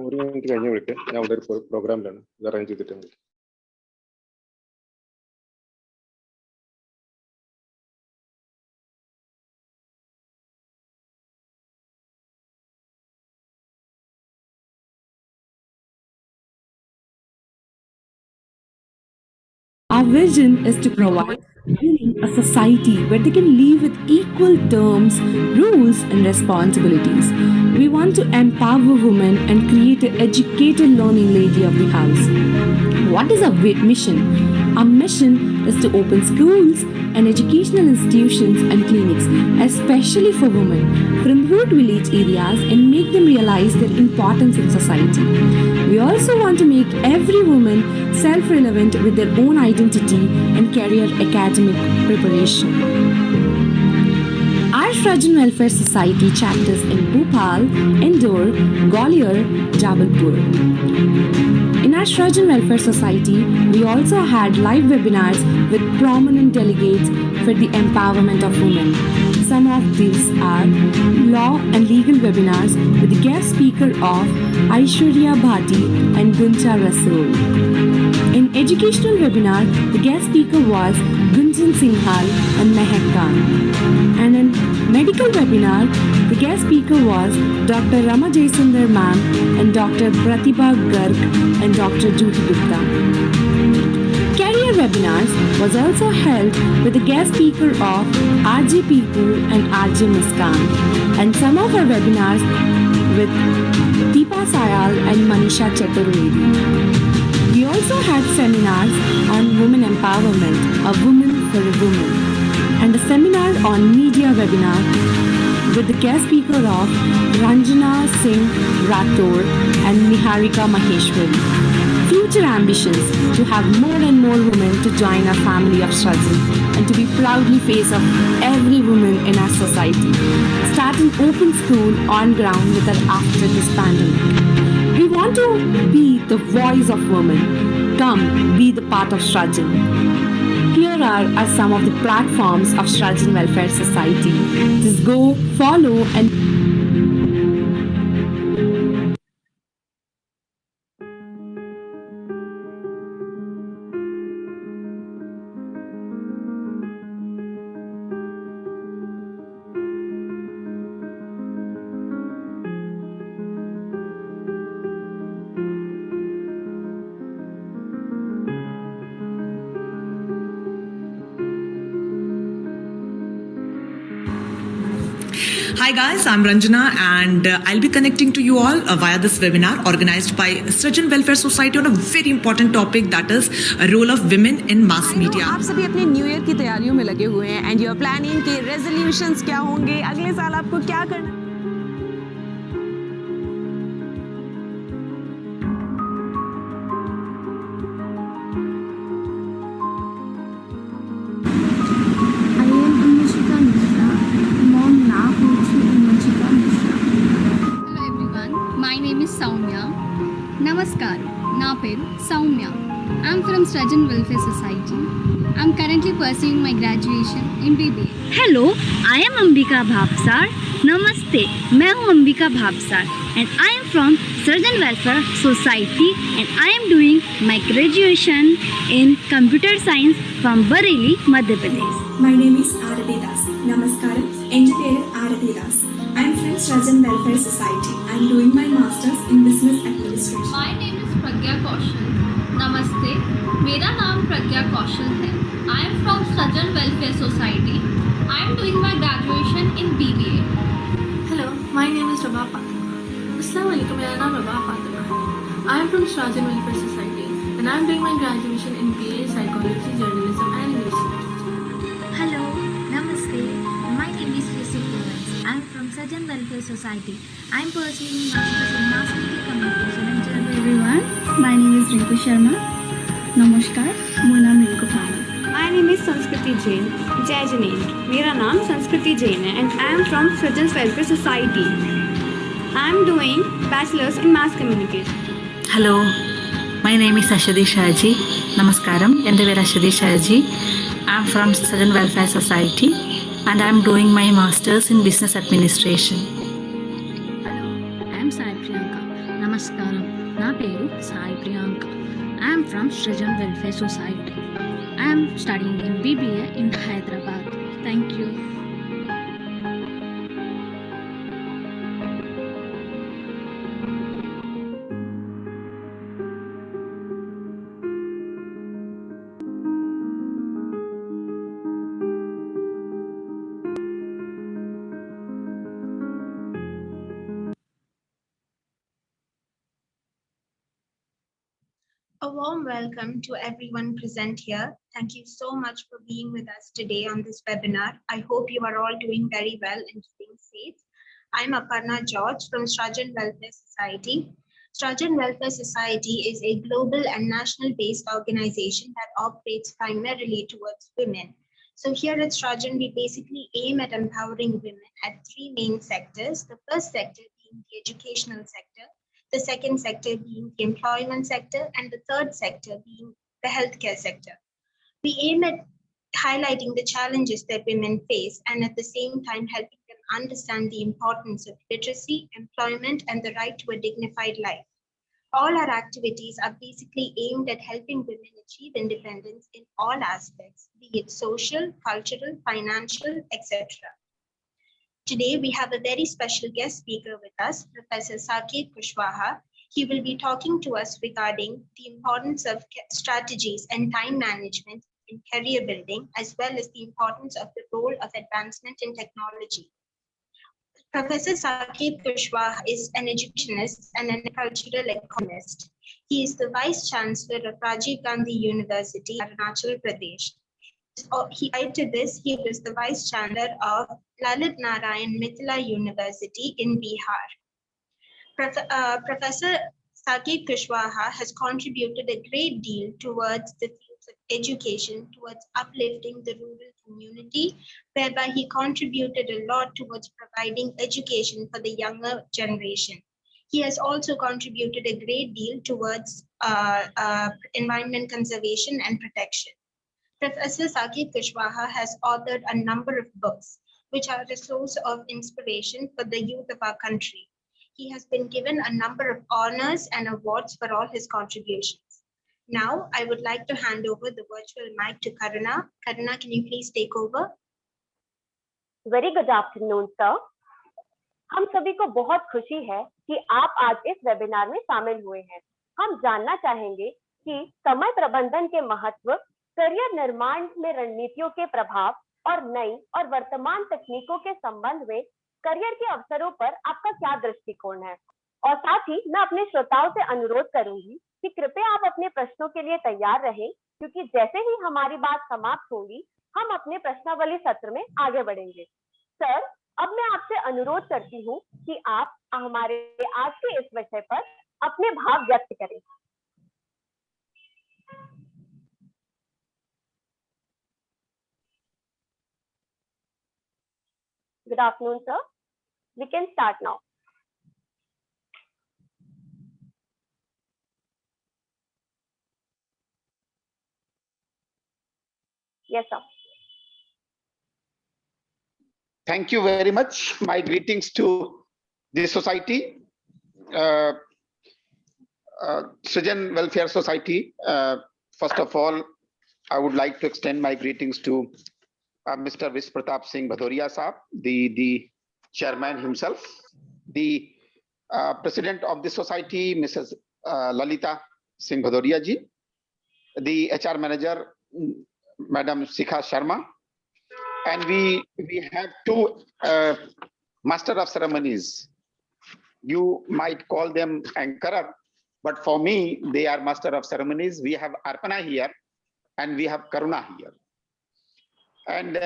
ഒരു മിനിറ്റ് കഴിഞ്ഞ് വിളിക്കാം. ഞാൻ ഇവിടെ ഒരു പ്രോഗ്രാമിലാണ്, ഇത് അറേഞ്ച് ചെയ്തിട്ടുണ്ട്. Our vision is to provide women a society where they can live with equal terms, rules, and responsibilities. We want to empower women and create an educated, learning lady of the house. What is our mission? Our mission is to open schools and educational institutions and clinics, especially for women from rural village areas, and make them realize their importance in society. We also want to make every woman self-relevant with their own identity and career academic preparation. Our Srajan Welfare Society chapters in Bhopal, Indore, Gwalior, Jabalpur. In our Srajan Welfare Society, we also had live webinars with prominent delegates for the empowerment of women. Some of these are law and legal webinars with the guest speaker of Aishwarya Bhati and Guncha Rasool. In educational webinar, the guest speaker was Gunjan Singhal and Mehak Khan. And in medical webinar, the guest speaker was Dr. Rama Jaisundar ma'am and Dr. Pratibha Garg and Dr. Jyoti Gupta. Career webinars was also held with the guest speaker of RJ People and RJ Muskan, and some of our webinars with Deepa Sayal and Manisha Chaturvedi. We also had seminars on women empowerment, a woman for a woman, and a seminar on media webinar with the guest speaker of Ranjana Singh Rathore and Niharika Maheshwari. Future ambitions to have more and more women to join our family of Srajan and to be proudly face of every woman in our society. Start an open school on ground with us after this pandemic. We want to be the voice of women. Come, be the part of Srajan. Here are some of the platforms of Srajan Welfare Society. Just go, follow and Hi guys, I'm Ranjana and I'll be connecting to you all via this webinar organized by Srajan Welfare Society on a very important topic, that is a role of women in mass media. आप सभी अपने new year की तैयारियों में लगे हुए हैं and you are planning कि रेजोल्यूशंस क्या होंगे, अगले साल आपको क्या करना। Namaskar, na peru Soumya. I'm from Srajan Welfare Society. I'm currently pursuing my graduation in BBA. Hello, I am Ambika Bhapsar. Namaste, मैं हूँ Ambika Bhapsar and I am from Srajan Welfare Society and I am doing my graduation in Computer Science from Bareilly, Madhya Pradesh. My name is Arathi Das. Namaskaram, engineer Arathi Das. I am from Srajan Welfare Society. I am doing my masters in business administration. My name is Pragya Kaushal. Namaste, मेरा नाम प्रज्ञा कौशल है. I am from Srajan Welfare Society. I am doing my graduation in BBA. Hello, my name is Rabah Fatima. Assalamu alaikum, मेरा नाम Rabah Fatima है. I am from Srajan Welfare Society and I am doing my graduation in BA Psychology, Journalism and English Literature. Hello, Namaste. My name is Lucy Florence. I am from Srajan Welfare Society. I am pursuing Masters in Mass Media Communication and Hello everyone, my name is Rinku Sharma. Namaskar, my name is Rinku Phala. My name is Sanskriti Jain. Jai Janendra. मेरा नाम संस्कृति जैन है and I am from Srajan Welfare Society. I am doing Bachelor's in Mass Communication. Hello, my name is Ashadi Shaji. Namaskaram. എൻ്റെ പേര് Ashadi Shaji. I'm from Sajan Welfare Society and I'm doing my Masters in Business Administration. Hello, I'm Sai Priyanka. Namaskaram. నా పేరు Sai Priyanka. I'm from Srajan Welfare Society. I'm studying in BBA in Hyderabad. Thank you. A warm welcome to everyone present here. Thank you so much for being with us today on this webinar. I hope you are all doing very well and keeping safe. I'm Aparna George from Srajan Welfare Society. Srajan Welfare Society is a global and national-based organization that operates primarily towards women. So here at Srajan, we basically aim at empowering women at three main sectors. The first sector being the educational sector, the second sector being the employment sector, and the third sector being the healthcare sector. We aim at highlighting the challenges that women face and at the same time helping them understand the importance of literacy, employment, and the right to a dignified life. All our activities are basically aimed at helping women achieve independence in all aspects, be it social, cultural, financial, etc. Today, we have a very special guest speaker with us, Professor Saket Kushwaha. He will be talking to us regarding the importance of strategies and time management in career building, as well as the importance of the role of advancement in technology. Professor Saket Kushwaha is an educationist and a cultural economist. He is the Vice Chancellor of Rajiv Gandhi University, Arunachal Pradesh. Prior to this, he was the Vice Chancellor of Lalit Narayan Mithila University in Bihar. Professor Saket Kushwaha has contributed a great deal towards the fields of education, towards uplifting the rural community, whereby he contributed a lot towards providing education for the younger generation. He has also contributed a great deal towards environment conservation and protection. Professor Saket Kushwaha has authored a number of books, which are a source of inspiration for the youth of our country. He has been given a number of honors and awards for all his contributions. Now, I would like to hand over the virtual mic to Karuna. Karuna, can you please take over? Very good afternoon, sir. हम सभी को बहुत खुशी है कि आप आज इस वेबिनार में शामिल हुए हैं। हम जानना चाहेंगे कि समय प्रबंधन के महत्व, करियर निर्माण में रणनीतियों के प्रभाव और नई और वर्तमान तकनीकों के संबंध में करियर के अवसरों पर आपका क्या दृष्टिकोण है। और साथ ही मैं अपने श्रोताओं से अनुरोध करूंगी कि कृपया आप अपने प्रश्नों के लिए तैयार रहें, क्योंकि जैसे ही हमारी बात समाप्त होगी हम अपने प्रश्नावली सत्र में आगे बढ़ेंगे। सर, अब मैं आपसे अनुरोध करती हूँ कि आप हमारे आज के इस विषय पर अपने भाव व्यक्त करें। Good afternoon, sir. We can start now. Yes, sir. Thank you very much. My greetings to the society, Srajan Welfare Society. First of all, I would like to extend my greetings to Mr. Vish Pratap Singh Bhadoria Saab, the chairman himself, the president of the society, Mrs. Lalita Singh Bhadoria ji, the HR manager, Madam Sikha Sharma, and we have two master of ceremonies. You might call them anchorer, but for me, they are master of ceremonies. We have Arpana here, and we have Karuna here. And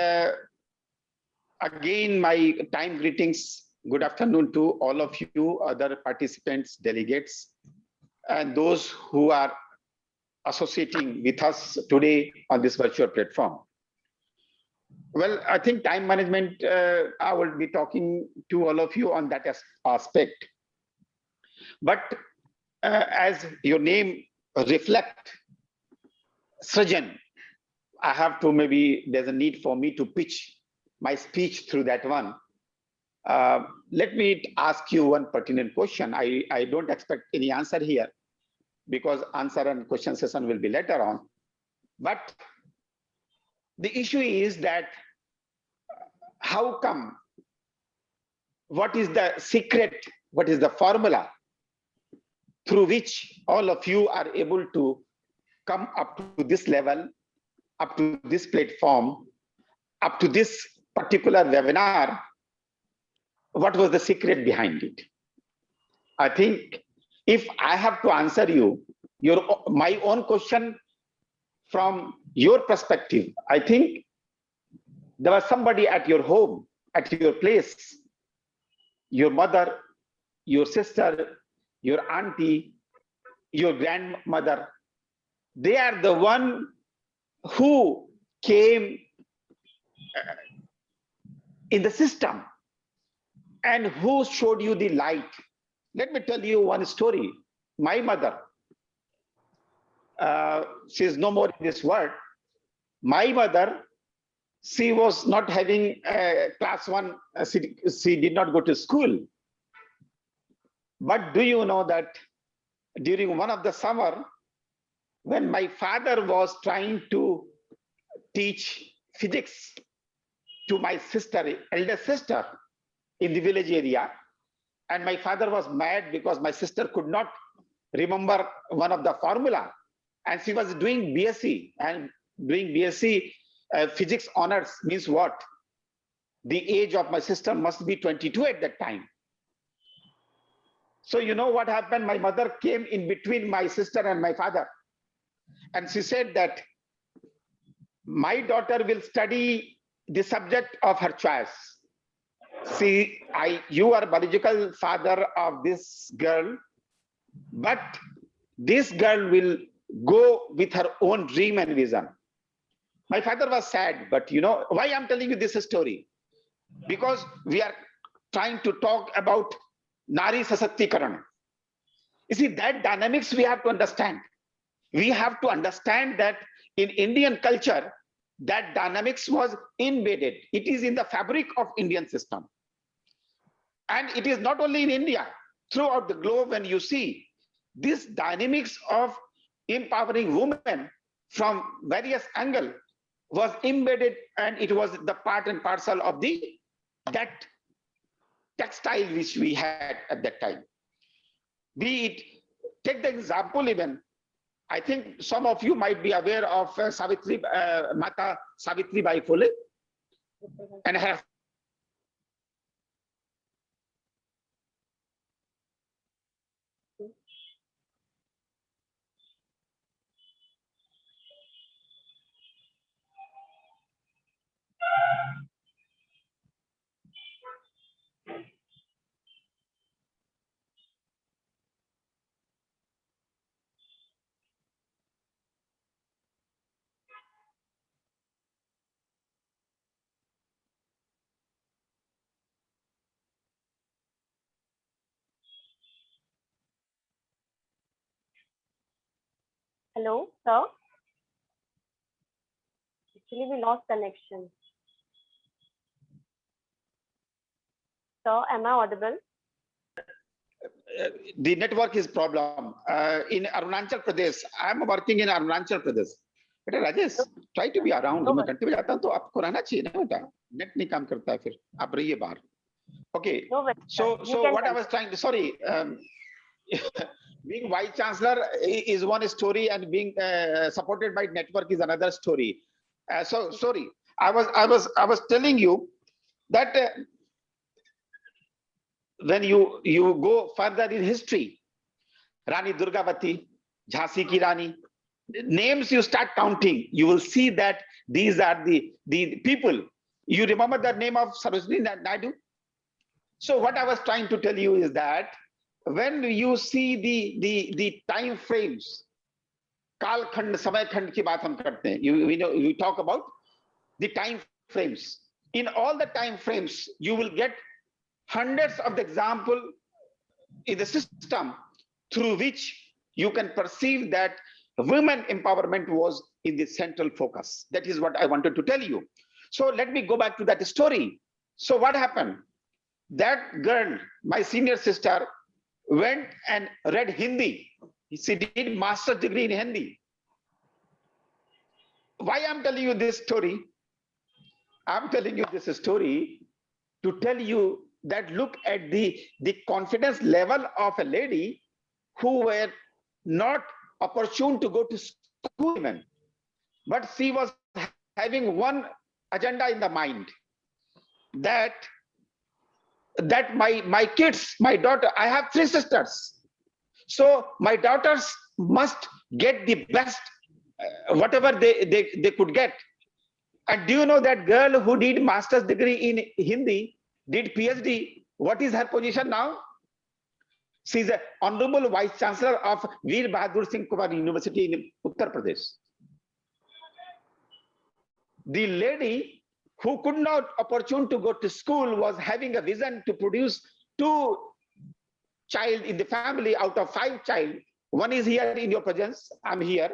again, my time greetings. Good afternoon to all of you, other participants, delegates, and those who are associating with us today on this virtual platform. Well, I think time management, I will be talking to all of you on that aspect. But as your name reflect, Srajan, I have to, maybe there's a need for me to pitch my speech through that one. Let me ask you one pertinent question. I don't expect any answer here because answer and question session will be later on. But the issue is that how come, what is the secret, what is the formula through which all of you are able to come up to this level, up to this platform, up to this particular webinar? What was the secret behind it? I think if I have to answer you, my own question from your perspective, I think there was somebody at your home, at your place, your mother, your sister, your auntie, your grandmother. They are the one who came in the system and who showed you the light. Let me tell you one story. My mother, she is no more in this world. My mother, she was not having class 1, she did not go to school. But do you know that during one of the summer, when my father was trying to teach physics to my sister, elder sister in the village area, and my father was mad because my sister could not remember one of the formula, and she was doing BSc, and doing BSc physics honors means what? The age of my sister must be 22 at that time. So you know what happened? My mother came in between my sister and my father, and she said that my daughter will study the subject of her choice. See, you are biological father of this girl, but this girl will go with her own dream and vision. My father was sad, but you know why I'm telling you this story? Because we are trying to talk about Nari Sashaktikarana. You see, that dynamics we have to understand. We have to understand that in Indian culture, that dynamics was embedded. It is in the fabric of Indian system. And it is not only in India, throughout the globe, when you see this dynamics of empowering women from various angles was embedded, and it was the part and parcel of that textile which we had at that time. Be it, take the example even, I think some of you might be aware of Mata Savitribai Phule and her Hello, sir. Actually, we lost connection. Sir, am I audible? The network is problem. In Arunachal Pradesh, I'm working in Arunachal Pradesh. बेटा Rajesh, try to be around. मैं घंटे में जाता हूँ तो आपको रहना चाहिए ना बेटा. नेट नहीं काम करता है फिर. आप रहिए बाहर. Okay. So what I was trying to, sorry, being vice chancellor is one story, and being supported by network is another story. So sorry, I was telling you that when you go further in history, Rani Durgavati, Jhansi ki Rani, names you start counting, you will see that these are the people. You remember the name of Sarojini Naidu? So what I was trying to tell you is that when you see the time frames, Kal Khand, Samay Khand ki baat hum karte hain. We talk about the time frames. In all the time frames, you will get hundreds of the example in the system through which you can perceive that women empowerment was in the central focus. That is what I wanted to tell you. So let me go back to that story. So what happened? That girl, my senior sister, went and read Hindi. She did master's degree in Hindi. Why I'm telling you this story? I'm telling you this story to tell you that look at the confidence level of a lady who were not opportune to go to school even, but she was having one agenda in the mind, that my kids, my daughter, I have 3 sisters, so my daughters must get the best whatever they could get. And do you know that girl who did master's degree in Hindi, did PhD, what is her position now? She's an honorable vice chancellor of Veer Bahadur Singh Kumar University in Uttar Pradesh. The lady who could not opportune to go to school was having a vision to produce 2 child in the family out of 5 child. One is here in your presence, I'm here.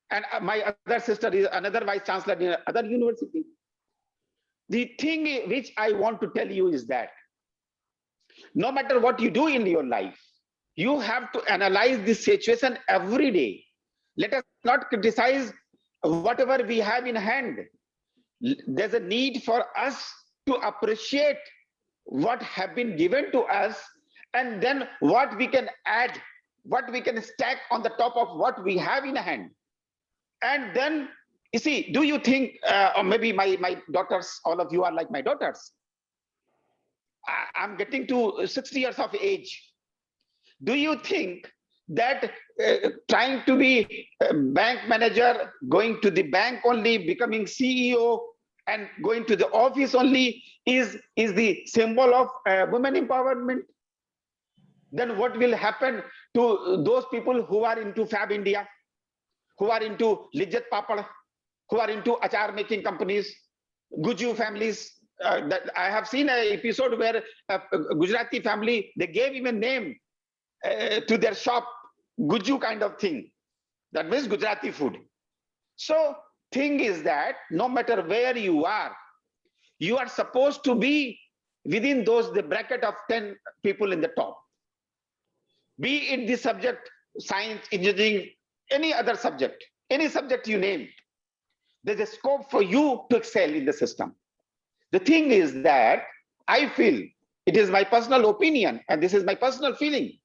And my other sister is another vice chancellor in another university. The thing which I want to tell you is that no matter what you do in your life, you have to analyze this situation every day. Let us not criticize whatever we have in hand. There's a need for us to appreciate what have been given to us, and then what we can add, what we can stack on the top of what we have in hand. And then, you see, do you think, or maybe my daughters, all of you are like my daughters. I'm getting to 60 years of age. Do you think that trying to be a bank manager, going to the bank only, becoming CEO, and going to the office only is the symbol of women empowerment? Then what will happen to those people who are into Fab India, who are into Lijjat Papad, who are into achar making companies, Guju families? That I have seen an episode where a Gujarati family, they gave him a name to their shop, Guju kind of thing. That means Gujarati food. So thing is that no matter where you are supposed to be within the bracket of 10 people in the top. Be it the subject, science, engineering, any other subject, any subject you name, there's a scope for you to excel in the system. The thing is that I feel, it is my personal opinion, and this is my personal feeling,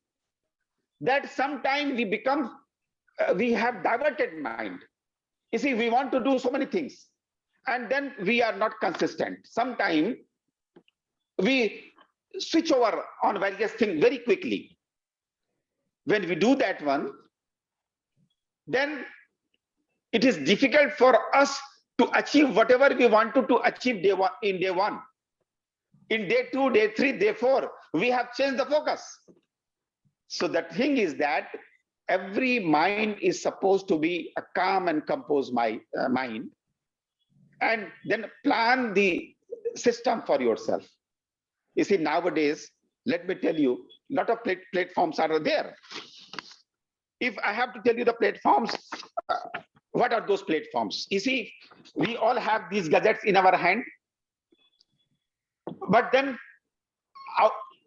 that sometimes we have diverted mind. You see, we want to do so many things, and then we are not consistent. Sometimes we switch over on various things very quickly. When we do that one, then it is difficult for us to achieve whatever we wanted to achieve in day 1. In day 2, day 3, day 4, we have changed the focus. So the thing is that every mind is supposed to be a calm and composed mind, and then plan the system for yourself. You see, nowadays, let me tell you, a lot of platforms are there. If I have to tell you the platforms, what are those platforms? You see, we all have these gadgets in our hand, but then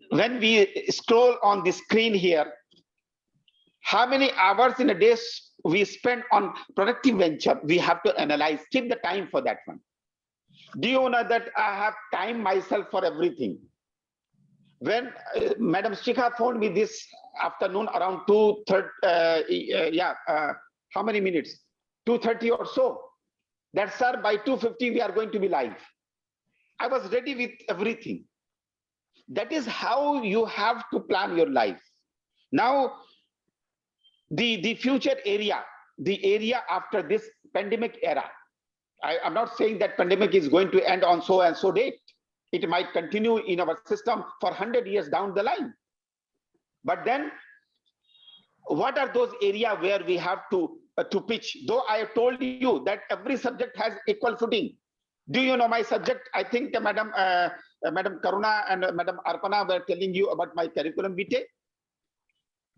when we scroll on the screen here, how many hours in a day we spend on productive venture? We have to analyze, keep the time for that one. Do you know that I have time myself for everything? When Madam Shikha phoned me this afternoon around 2:30, how many minutes? 2:30 or so. That, sir, by 2:50 we are going to be live. I was ready with everything. That is how you have to plan your life. Now, the future area, the area after this pandemic era, I'm not saying that pandemic is going to end on so and so date. It might continue in our system for 100 years down the line. But then, what are those areas where we have to pitch? Though I have told you that every subject has equal footing. Do you know my subject? I think Madam Karuna and Madam Arpana were telling you about my curriculum vitae.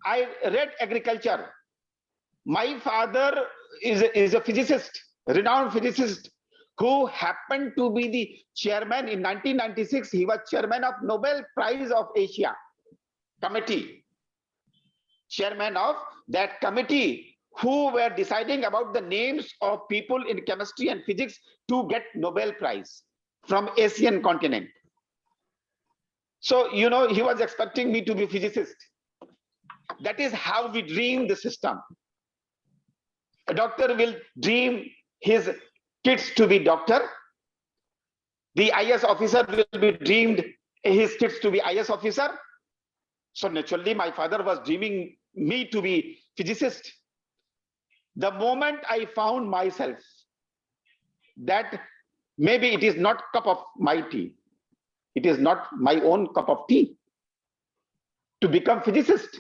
I read agriculture. My father is a physicist, renowned physicist, who happened to be the chairman in 1996. He was chairman of Nobel Prize of Asia committee, chairman of that committee who were deciding about the names of people in chemistry and physics to get Nobel Prize from Asian continent. So, you know, he was expecting me to be a physicist. That is how we dream the system. A doctor will dream his kids to be doctor. The IS officer will be dreamed his kids to be IS officer. So naturally, my father was dreaming me to be physicist. The moment I found myself that maybe it is not cup of my tea, it is not my own cup of tea to become physicist,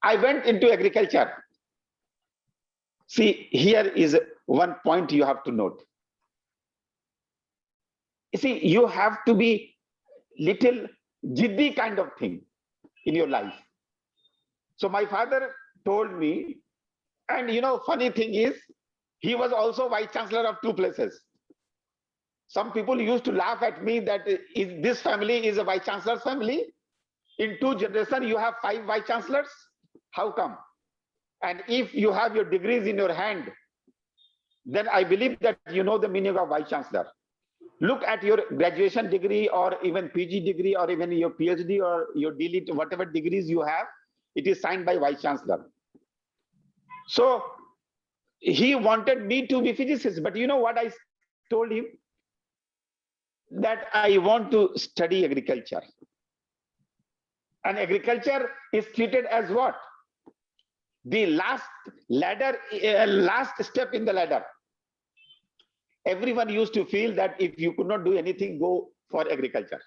I went into agriculture. See, here is one point you have to note. You see, you have to be little jiddi kind of thing in your life. So my father told me, and you know, funny thing is, he was also vice chancellor of two places. Some people used to laugh at me that this family is a vice chancellor's family. In 2 generations, you have 5 vice chancellors. How come? And if you have your degrees in your hand, then I believe that you know the meaning of vice chancellor. Look at your graduation degree or even PG degree or even your PhD or your DLit, whatever degrees you have, it is signed by vice chancellor. So he wanted me to be physicist, but you know what I told him? That I want to study agriculture. And agriculture is treated as what? The last ladder, last step in the ladder. Everyone used to feel that if you could not do anything, go for agriculture.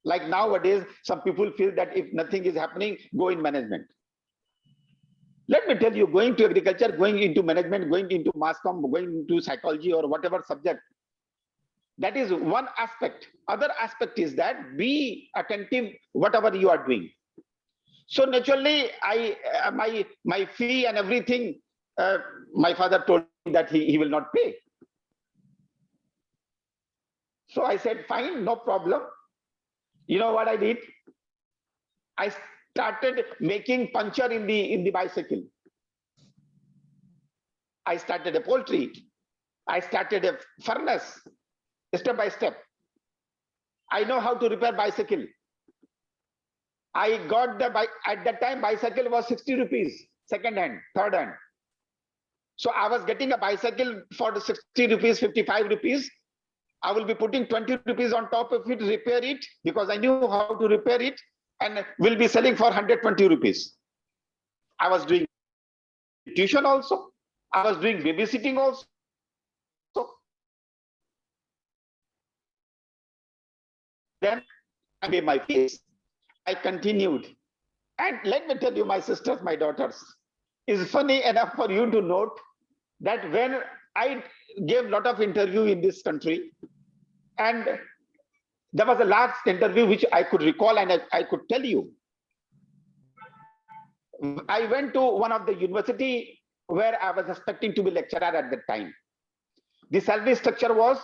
Like nowadays, some people feel that if nothing is happening, go in management. Let me tell you, going to agriculture, going into management, going into mass comm, going into psychology or whatever subject, that is one aspect. Other aspect is that be attentive whatever you are doing. So naturally, my fee and everything, my father told me that he will not pay. So I said, fine, no problem. You know what I did? I started making puncture in the bicycle. I started a poultry. I started a furnace, step by step. I know how to repair bicycle. I got the bike at that time. Bicycle was 60 rupees, second hand, third hand. So I was getting a bicycle for the 60 rupees, 55 rupees. I will be putting 20 rupees on top of it, repair it, because I knew how to repair it, and will be selling for 120 rupees. I was doing tuition also. I was doing babysitting also. Then I made my fees. I continued. And let me tell you, my sisters, my daughters, it's funny enough for you to note that when I gave a lot of interview in this country, and there was a last interview which I could recall and I could tell you. I went to one of the university where I was expecting to be lecturer at that time. The salary structure was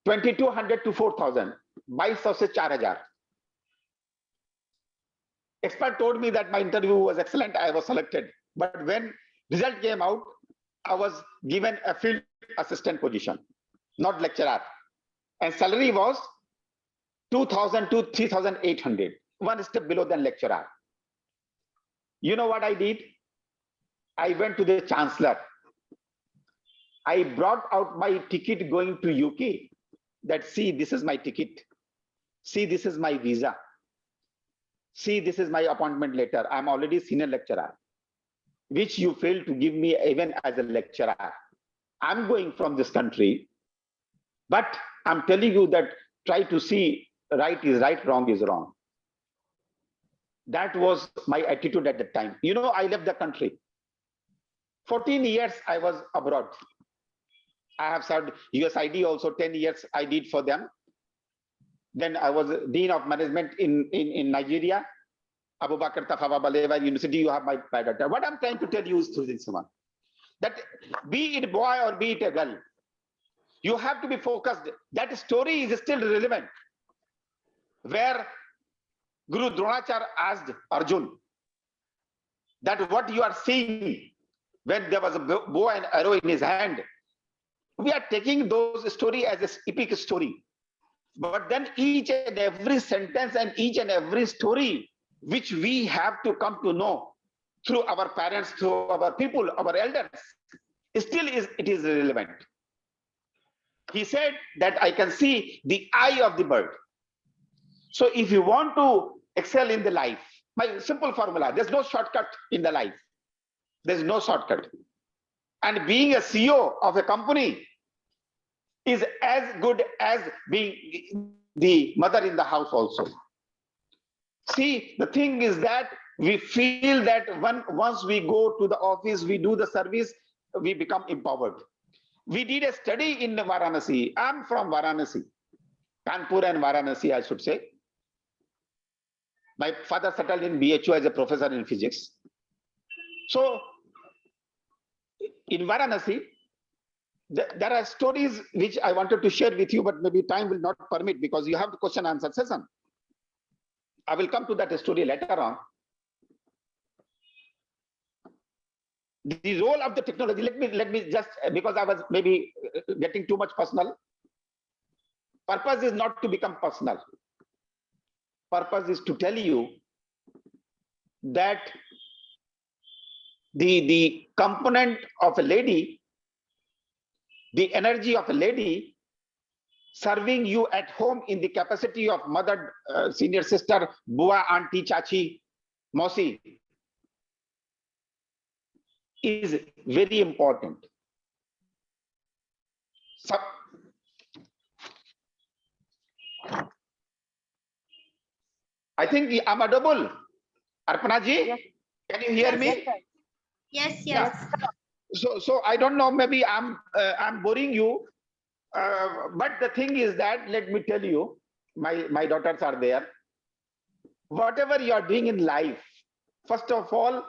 2200 to 4000, 2200 se 4000. Expert told me that my interview was excellent, I was selected. But when result came out, I was given a field assistant position, not lecturer. And salary was 2000 to 3800, one step below than lecturer. You know what I did? I went to the chancellor. I brought out my ticket going to UK. That, see, this is my ticket. See, this is my visa. See, this is my appointment letter. I'm already senior lecturer, which you failed to give me even as a lecturer. I'm going from this country, but I'm telling you that try to see right is right, wrong is wrong. That was my attitude at the time. You know, I left the country. 14 years I was abroad. I have served USID also, 10 years I did for them. Then I was Dean of Management in Nigeria. Abu Bakr Tafawa Balewa University, you have my biodata. What I'm trying to tell you is through this one, that be it boy or be it a girl, you have to be focused. That story is still relevant. Where Guru Dronacharya asked Arjun that what you are seeing when there was a bow and arrow in his hand, we are taking those story as an epic story. But then each and every sentence and each and every story which we have to come to know through our parents, through our people, our elders, still it is relevant. He said that I can see the eye of the bird. So if you want to excel in the life, my simple formula, there's no shortcut in the life. There's no shortcut. And being a CEO of a company is as good as being the mother in the house also. See, the thing is that we feel that once we go to the office, we do the service, we become empowered. We did a study in Varanasi. I'm from Varanasi, Kanpur and Varanasi, I should say. My father settled in BHU as a professor in physics. So in Varanasi, there are stories which I wanted to share with you, but maybe time will not permit because you have the question answer session. I will come to that story later on. The role of the technology, let me just, because I was maybe getting too much personal. Purpose is not to become personal. Purpose is to tell you that the component of a lady, the energy of a lady serving you at home in the capacity of mother, senior sister, bua, auntie, chachi, mosi, is very important. So, I think I'm audible. Arpana ji, yes. Can you hear me? Yes, yes. Yeah. So I don't know, maybe I'm boring you, but the thing is that, let me tell you, my daughters are there. Whatever you are doing in life, first of all,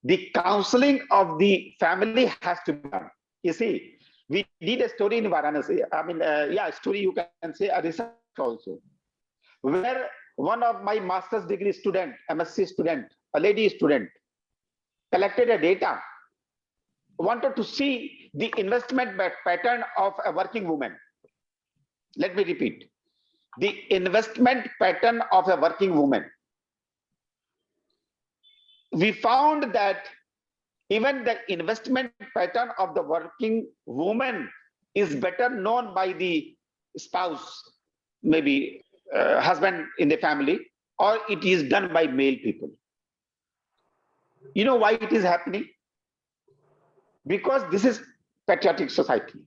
the counseling of the family has to be done. You see, we did a story in Varanasi. I mean, story you can say, a research also, where one of my master's degree student, MSc student, a lady student, collected a data, wanted to see the investment pattern of a working woman. Let me repeat, the investment pattern of a working woman. We found that even the investment pattern of the working woman is better known by the spouse, maybe husband in the family, or it is done by male people. You know why it is happening? Because this is patriotic society.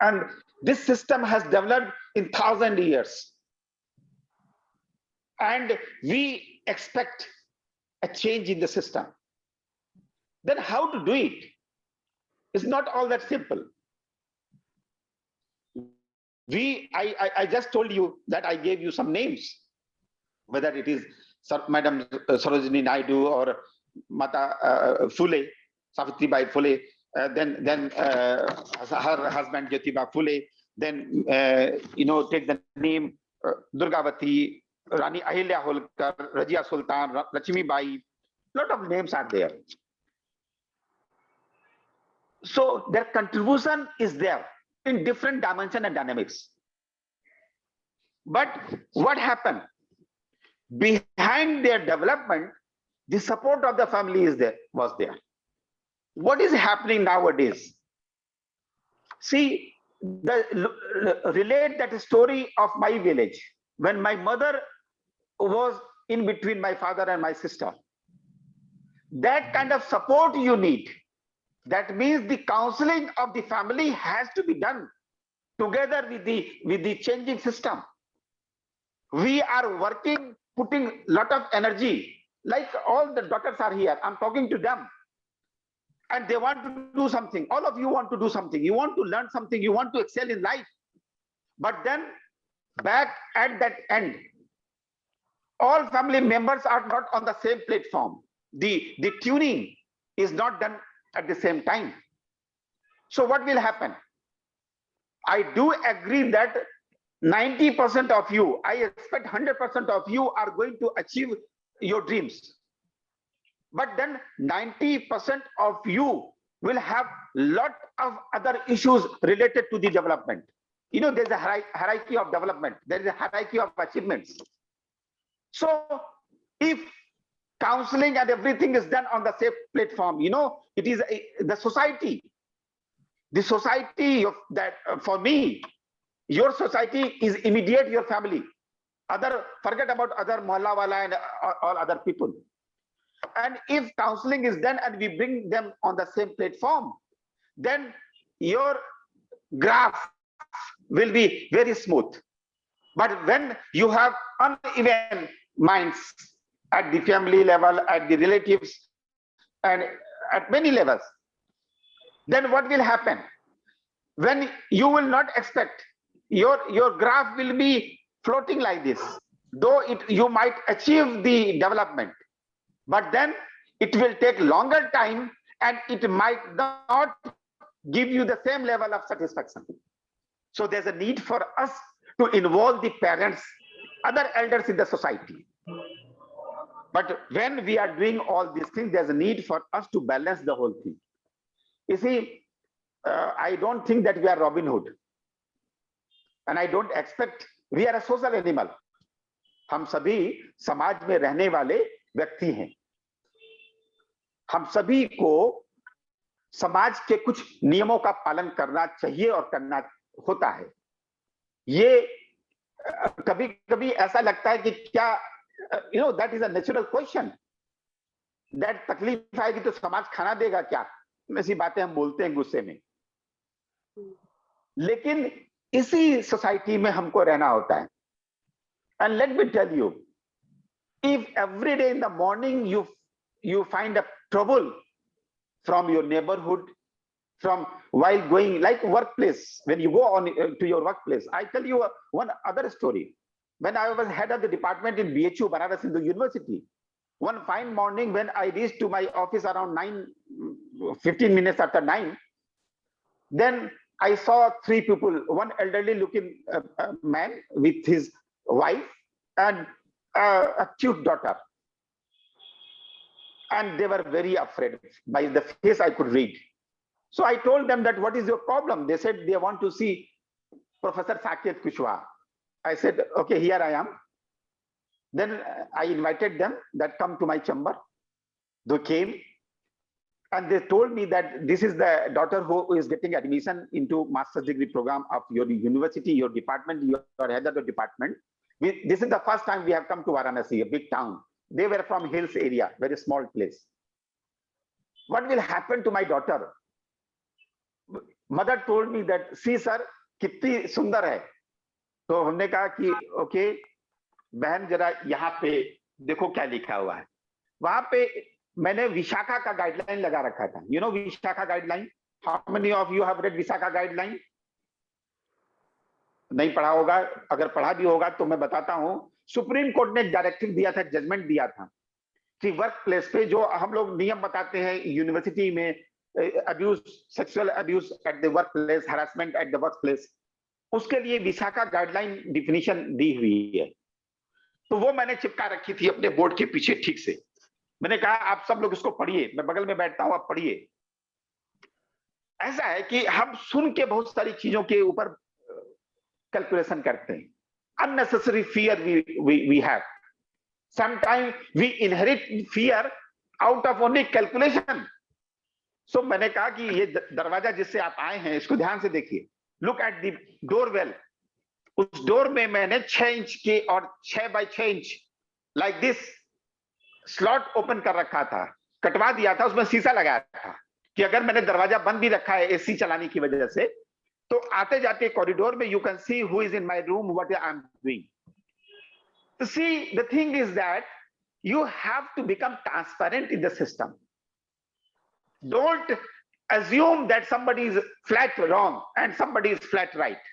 And this system has developed in 1,000 years. And we expect a change in the system. Then how to do it? It's not all that simple. I just told you that I gave you some names, whether it is Madam Sarojini Naidu or Mata Phule, Savitribai Phule, then her husband Jyotiba Phule, then take the name Durgavati, Rani Ahilya Holkar, Rajia Sultan, Lakshmi Bai. Lot of names are there. So their contribution is there in different dimension and dynamics. But what happened? Behind their development, the support of the family was there. What is happening nowadays? See, relate that story of my village. When my mother was in between my father and my sister, that kind of support you need. That means the counseling of the family has to be done together with the changing system. We are working, putting a lot of energy, like all the daughters are here. I'm talking to them. And they want to do something. All of you want to do something. You want to learn something. You want to excel in life. But then back at that end, all family members are not on the same platform. The tuning is not done at the same time. So what will happen? I do agree that 90% of you, I expect 100% of you are going to achieve your dreams. But then 90% of you will have lot of other issues related to the development. You know, there's a hierarchy of development. There is a hierarchy of achievements. So if counseling and everything is done on the same platform, you know, it is the society of that for me, your society is immediate your family. Forget about other mohalla wala and all other people. And if counseling is done and we bring them on the same platform, then your graph will be very smooth. But when you have uneven minds at the family level, at the relatives, and at many levels, then what will happen? When you will not expect, your graph will be floating like this. Though you might achieve the development, but then it will take longer time and it might not give you the same level of satisfaction. So there's a need for us to involve the parents, other elders in the society. But when we are doing all these things, there's a need for us to balance the whole thing. You see, I don't think that we are Robin Hood. And I don't expect, we are a social animal. हम सभी समाज में रहने वाले व्यक्ति हैं. हम सभी को समाज के कुछ नियमों का पालन करना चाहिए और करना होता है. ये कभी कभी ऐसा लगता है कि क्या, you know, that is a natural question. That तकलीफ आएगी तो समाज खाना देगा क्या? ऐसी बातें हम बोलते हैं गुस्से में. लेकिन इसी सोसाइटी में हमको रहना होता है. And let me tell you, if every day in the morning you find a trouble from your neighborhood, from while going like workplace, when you go on to your workplace, I tell you one other story. When I was head of the department in BHU, Banaras Hindu University, one fine morning when I reached to my office around 15 minutes after 9, then I saw three people, one elderly looking man with his wife and a cute daughter. And they were very afraid. By the face I could read. So I told them that, what is your problem? They said they want to see Professor Saket Kushwaha. I said, okay, here I am. Then I invited them that come to my chamber. They came and they told me that this is the daughter who is getting admission into master's degree program of your university, your department, your head of the department. This is the first time we have come to Varanasi, a big town. They were from hills area, very small place. What will happen to my daughter? Mother told me that, see sir, कितनी सुंदर है. तो हमने कहा कि okay बहन जरा यहाँ पे देखो क्या लिखा हुआ है. वहां पे मैंने विशाखा का गाइडलाइन लगा रखा था. You know Vishakha guideline? How many of you have read Vishakha guideline? नहीं पढ़ा होगा. अगर पढ़ा भी होगा तो मैं बताता हूं. सुप्रीम कोर्ट ने डायरेक्टिव दिया था, जजमेंट दिया था कि वर्क प्लेस पे जो हम लोग नियम बताते हैं यूनिवर्सिटी में, abuse, sexual abuse at the work place, harassment at the work place, उसके लिए विशाखा गाइडलाइन डिफिनीशन दी हुई है. तो वो मैंने चिपका रखी थी अपने बोर्ड के पीछे ठीक से. मैंने कहा आप सब लोग इसको पढ़िए, मैं बगल में बैठता हूं, आप पढ़िए. ऐसा है कि हम सुन के बहुत सारी चीजों के ऊपर कैलकुलेशन करते हैं. Unnecessary fear we have. Sometimes we inherit fear out of only calculation. So मैंने कहा कि ये दरवाजा जिससे आप आए हैं इसको ध्यान से देखिए. Look at the door well. उस डोर में मैंने 6 इंच के और 6 by 6 inch like this slot open कर रखा था, कटवा दिया था, उसमें शीशा लगाया था कि अगर मैंने दरवाजा बंद भी रखा है एसी चलाने की वजह से, तो आते जाते कॉरिडोर में you can see who is in my room, what I am doing. तो see the thing is that you have to become transparent in the system. Don't assume that somebody is flat wrong and somebody is flat right.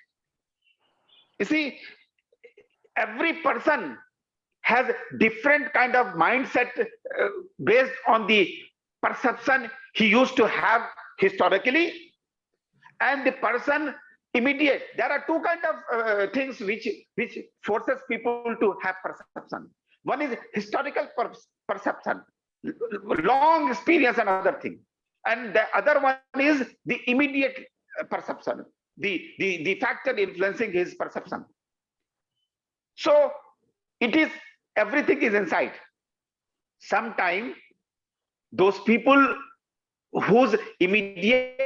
You see, every person has different kind of mindset based on the perception he used to have historically, and the person immediate. There are two kind of things which forces people to have perception. One is historical perception, long experience, and other thing, and the other one is the immediate perception, the factor influencing his perception. So it is, everything is inside. Sometimes those people whose immediate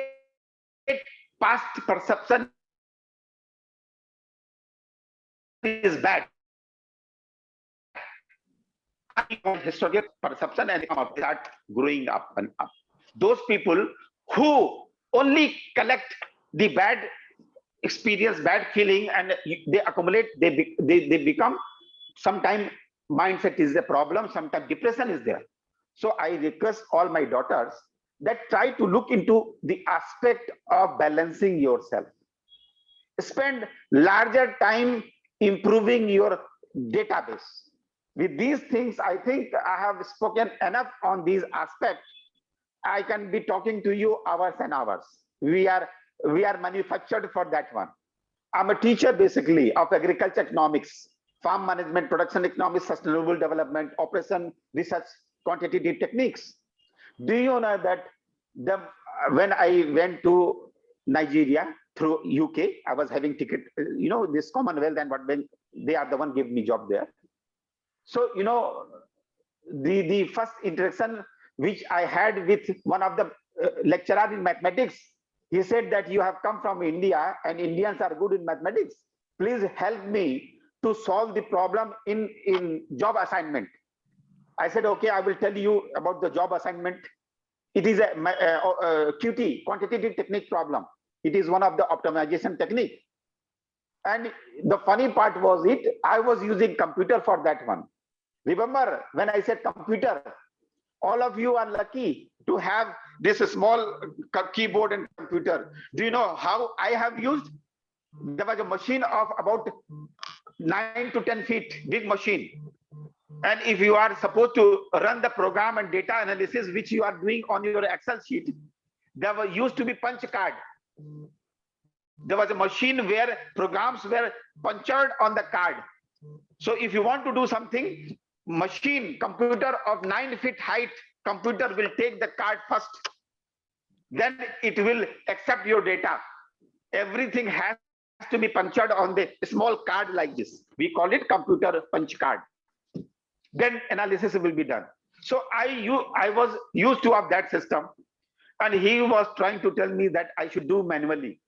past perception is bad, historical perception, and start growing up and up. Those people who only collect the bad experience, bad feeling, and they accumulate, they become, sometimes mindset is a problem, sometimes depression is there. So I request all my daughters that try to look into the aspect of balancing yourself. Spend larger time improving your database. With these things, I think I have spoken enough on these aspects. I can be talking to you hours and hours. We are manufactured for that one. I'm a teacher basically of agriculture economics, farm management, production economics, sustainable development, operation, research, quantitative techniques. Do you know that when I went to Nigeria through UK, I was having ticket, this Commonwealth, and when they are the one gave me job there. So, the first interaction which I had with one of the lecturer in mathematics, he said that you have come from India and Indians are good in mathematics. Please help me to solve the problem in job assignment. I said, okay, I will tell you about the job assignment. It is a QT, quantitative technique problem. It is one of the optimization technique. And the funny part was I was using computer for that one. Remember, when I said computer, all of you are lucky to have this small keyboard and computer. Do you know how I have used? There was a machine of about 9 to 10 feet, big machine. And if you are supposed to run the program and data analysis, which you are doing on your Excel sheet, there used to be punch card. There was a machine where programs were punctured on the card. So if you want to do something, machine, computer of 9 feet height, computer will take the card first. Then it will accept your data. Everything has to be punctured on the small card like this. We call it computer punch card. Then analysis will be done. So I was used to have that system, and he was trying to tell me that I should do manually.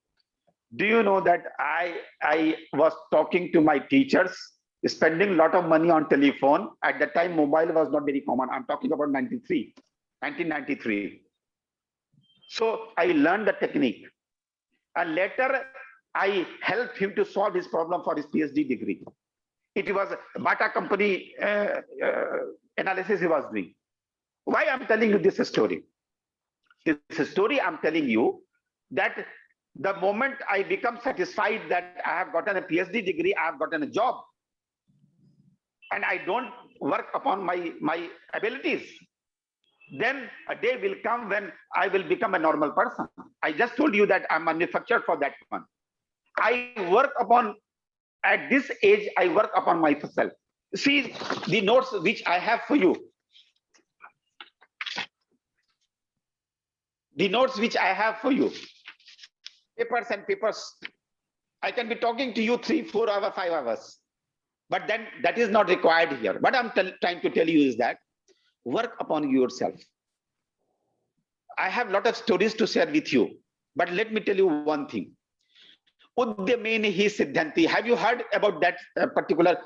Do you know that I was talking to my teachers, spending a lot of money on telephone. At that time, mobile was not very common. I'm talking about 1993. So I learned the technique, and later I helped him to solve his problem for his PhD degree. It was Bata company analysis he was doing. Why I'm telling you this story? This story I'm telling you that the moment I become satisfied that I have gotten a PhD degree, I have gotten a job, and I don't work upon my abilities, then a day will come when I will become a normal person. I just told you that I'm manufactured for that one. I work upon, at this age, I work upon myself. See the notes which I have for you. The notes which I have for you. Papers and papers. I can be talking to you 3, 4 hours, 5 hours. But then that is not required here. What I'm trying to tell you is that work upon yourself. I have a lot of stories to share with you, but let me tell you one thing. Udyameni hi siddhanti. Have you heard about that particular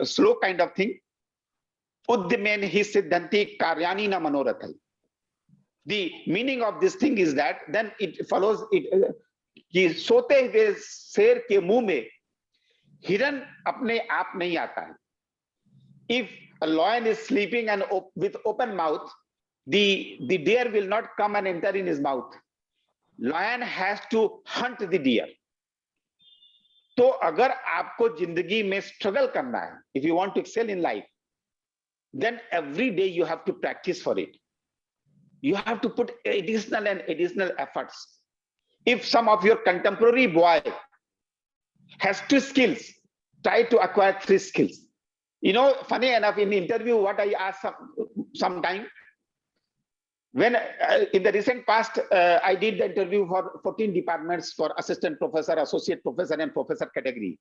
slow kind of thing? Udyameni hi siddhanti karyani na manorathai. The meaning of this thing is that then it follows it. कि सोते हुए शेर के मुंह में हिरन अपने आप नहीं आता है. If a lion is sleeping and with open mouth, the deer will not come and enter in his mouth. Lion has to hunt the deer. तो अगर आपको जिंदगी में स्ट्रगल करना है, if you want to excel in life, then every day you have to practice for it. You have to put additional and additional efforts. If some of your contemporary boy has 2 skills, try to acquire 3 skills. You know, funny enough, in the interview, what I asked sometime, when in the recent past, I did the interview for 14 departments for assistant professor, associate professor, and professor category.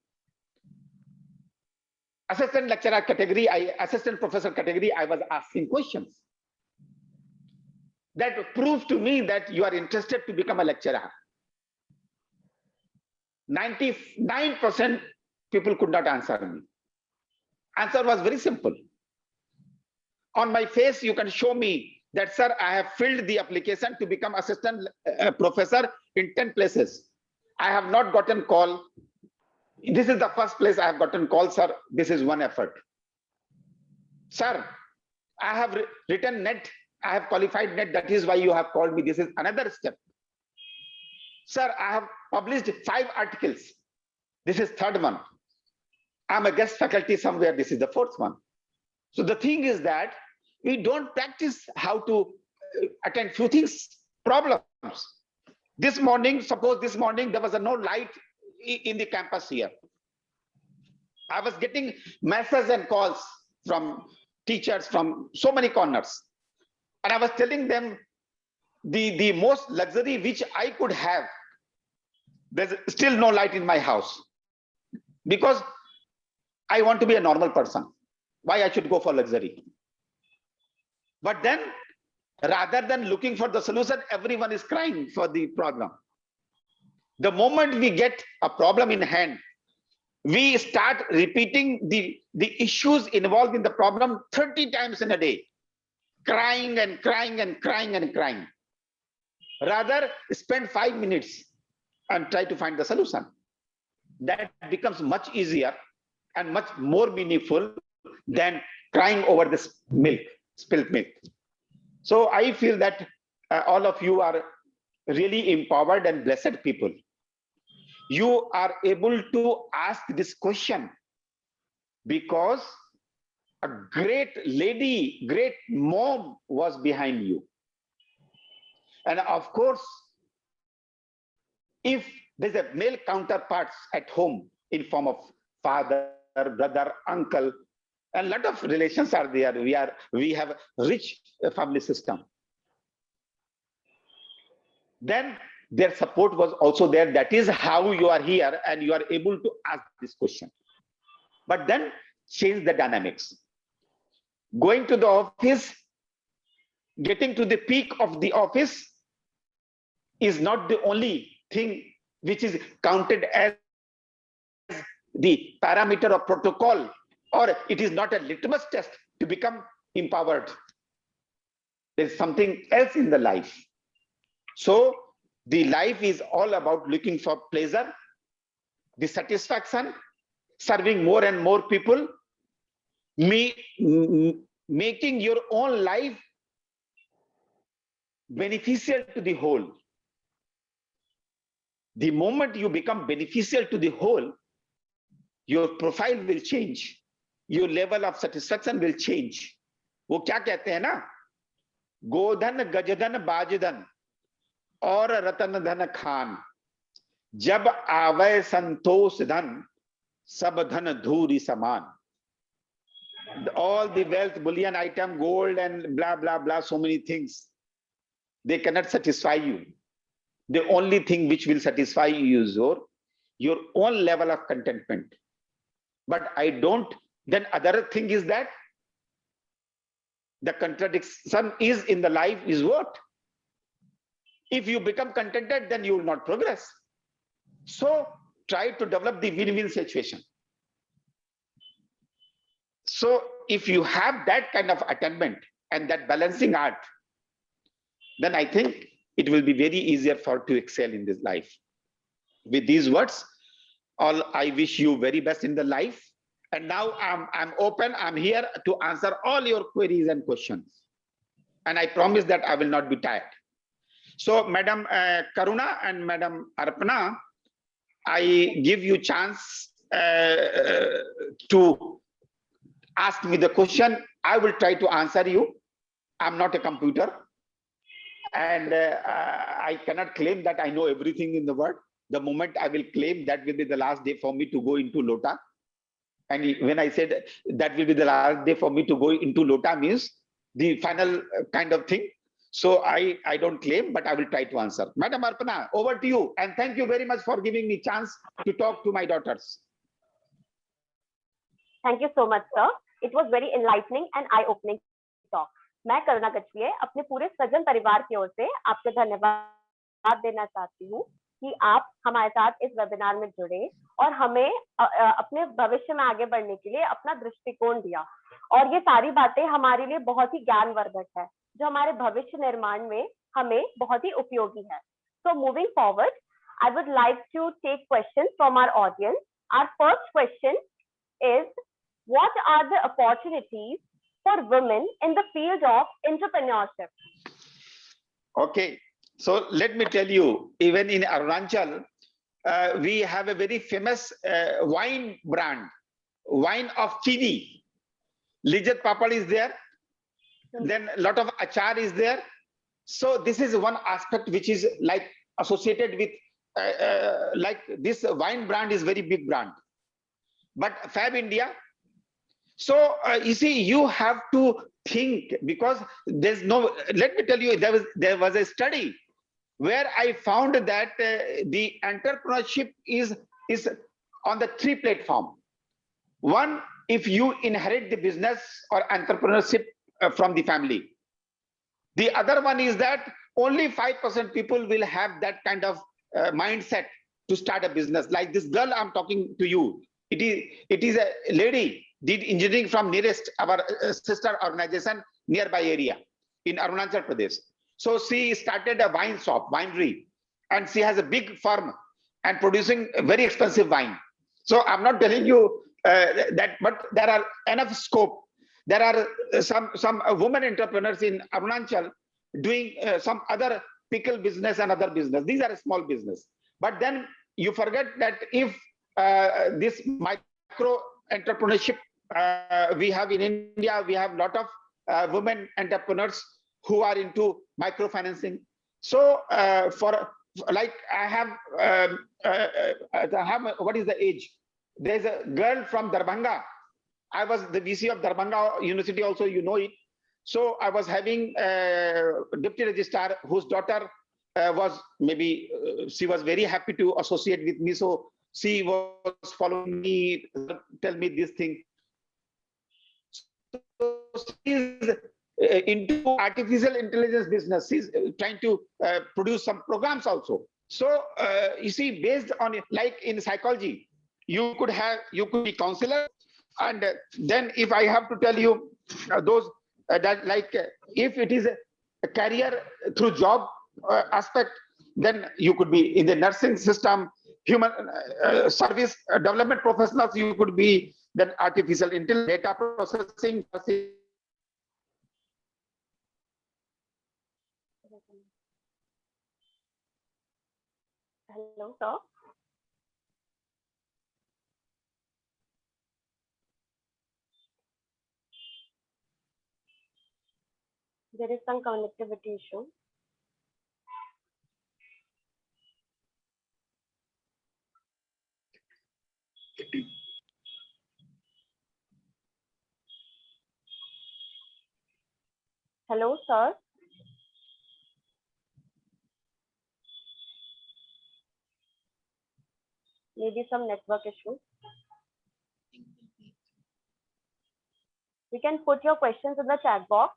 Assistant lecturer category, assistant professor category, I was asking questions that proves to me that you are interested to become a lecturer. 99% people could not answer me. Answer was very simple. On my face, you can show me that, sir, I have filled the application to become assistant professor in 10 places. I have not gotten call. This is the first place I have gotten call, sir. This is one effort. Sir, I have written net. I have qualified net. That is why you have called me. This is another step. Sir, I have published 5 articles. This is 3rd one. I'm a guest faculty somewhere. This is the 4th one. So the thing is that we don't practice how to attend few things, problems. This morning, suppose this morning there was no light in the campus here. I was getting messages and calls from teachers from so many corners. And I was telling them the most luxury which I could have, there's still no light in my house. Because I want to be a normal person. Why I should go for luxury? But then, rather than looking for the solution, everyone is crying for the problem. The moment we get a problem in hand, we start repeating the issues involved in the problem 30 times in a day, crying and crying and crying and crying. Rather, spend 5 minutes and try to find the solution. That becomes much easier and much more meaningful than crying over this milk, spilled milk. So I feel that all of you are really empowered and blessed people. You are able to ask this question because a great lady, great mom was behind you. And of course, if there's a male counterparts at home in form of father, brother, uncle, a lot of relations are there. We have a rich family system. Then their support was also there. That is how you are here and you are able to ask this question. But then change the dynamics. Going to the office, getting to the peak of the office is not the only thing which is counted as the parameter of protocol, or it is not a litmus test to become empowered. There's something else in the life. So the life is all about looking for pleasure, the satisfaction, serving more and more people, making your own life beneficial to the whole. The moment you become beneficial to the whole, your profile will change. Your level of satisfaction will change. वो क्या कहते हैं ना, गोधन गजधन बाजधन और रतन धन खान, जब आवे संतोष धन सब धन धूरी समान. All the wealth, bullion item, gold and blah blah blah, so many things, they cannot satisfy you. The only thing which will satisfy you is your own level of contentment. But I don't. Then other thing is that the contradiction is in the life is what? If you become contented, then you will not progress. So try to develop the win-win situation. So if you have that kind of attainment and that balancing art, then I think it will be very easier to excel in this life. With these words, I wish you very best in the life. And now I'm open, I'm here to answer all your queries and questions. And I promise that I will not be tired. So Madam Karuna and Madam Arpana, I give you chance to ask me the question. I will try to answer you. I'm not a computer, and I cannot claim that I know everything in the world. The moment I will claim, that will be the last day for me to go into Lota. And when I said that will be the last day for me to go into Lota, means the final kind of thing. So I don't claim, but I will try to answer. Madam Arpana, over to you. And thank you very much for giving me chance to talk to my daughters. Thank you so much, sir. It was very enlightening and eye-opening talk. मैं करुणा गजभिये अपने पूरे सजन परिवार की ओर से आपको धन्यवाद देना चाहती हूँ कि आप हमारे साथ इस वेबिनार में जुड़े और हमें अपने भविष्य में आगे बढ़ने के लिए अपना दृष्टिकोण दिया। और ये सारी बातें हमारे लिए बहुत ही ज्ञानवर्धक है, जो हमारे भविष्य निर्माण में हमें बहुत ही उपयोगी है। So moving forward, I would like to take questions from our audience. Our first question is, what are the opportunities for women in the field of entrepreneurship? Okay, so let me tell you, even in Arunachal, we have a very famous wine brand, wine of Chini. Lijat Papad is there, then a lot of achar is there. So this is one aspect which is like associated with, like this wine brand is very big brand. But Fab India, so you see, you have to think, because there's no, let me tell you, there was a study where I found that the entrepreneurship is on the 3 platform. One, if you inherit the business or entrepreneurship from the family. The other one is that only 5% people will have that kind of mindset to start a business. Like this girl I'm talking to you, it is a lady, did engineering from nearest our sister organization nearby area in Arunachal Pradesh. So she started a wine shop, winery, and she has a big firm and producing a very expensive wine. So I'm not telling you that, but there are enough scope. There are some women entrepreneurs in Arunachal doing some other pickle business and other business. These are a small business. But then you forget that if this micro entrepreneurship we have in India, we have a lot of women entrepreneurs who are into microfinancing. So for like I have what is the age? There's a girl from Darbhanga. I was the VC of Darbhanga University also, you know it. So I was having a deputy registrar whose daughter was maybe, she was very happy to associate with me. So she was following me, tell me this thing. So she is into artificial intelligence business. She's trying to produce some programs also. So you see, based on it, like in psychology, you could be counselor. And then if I have to tell you those that like if it is a career through job aspect, then you could be in the nursing system, human service development professionals, you could be then artificial intelligence, data processing. Hello, sir. There is some connectivity issue. Hello, sir. Maybe some network issue. You can put your questions in the chat box.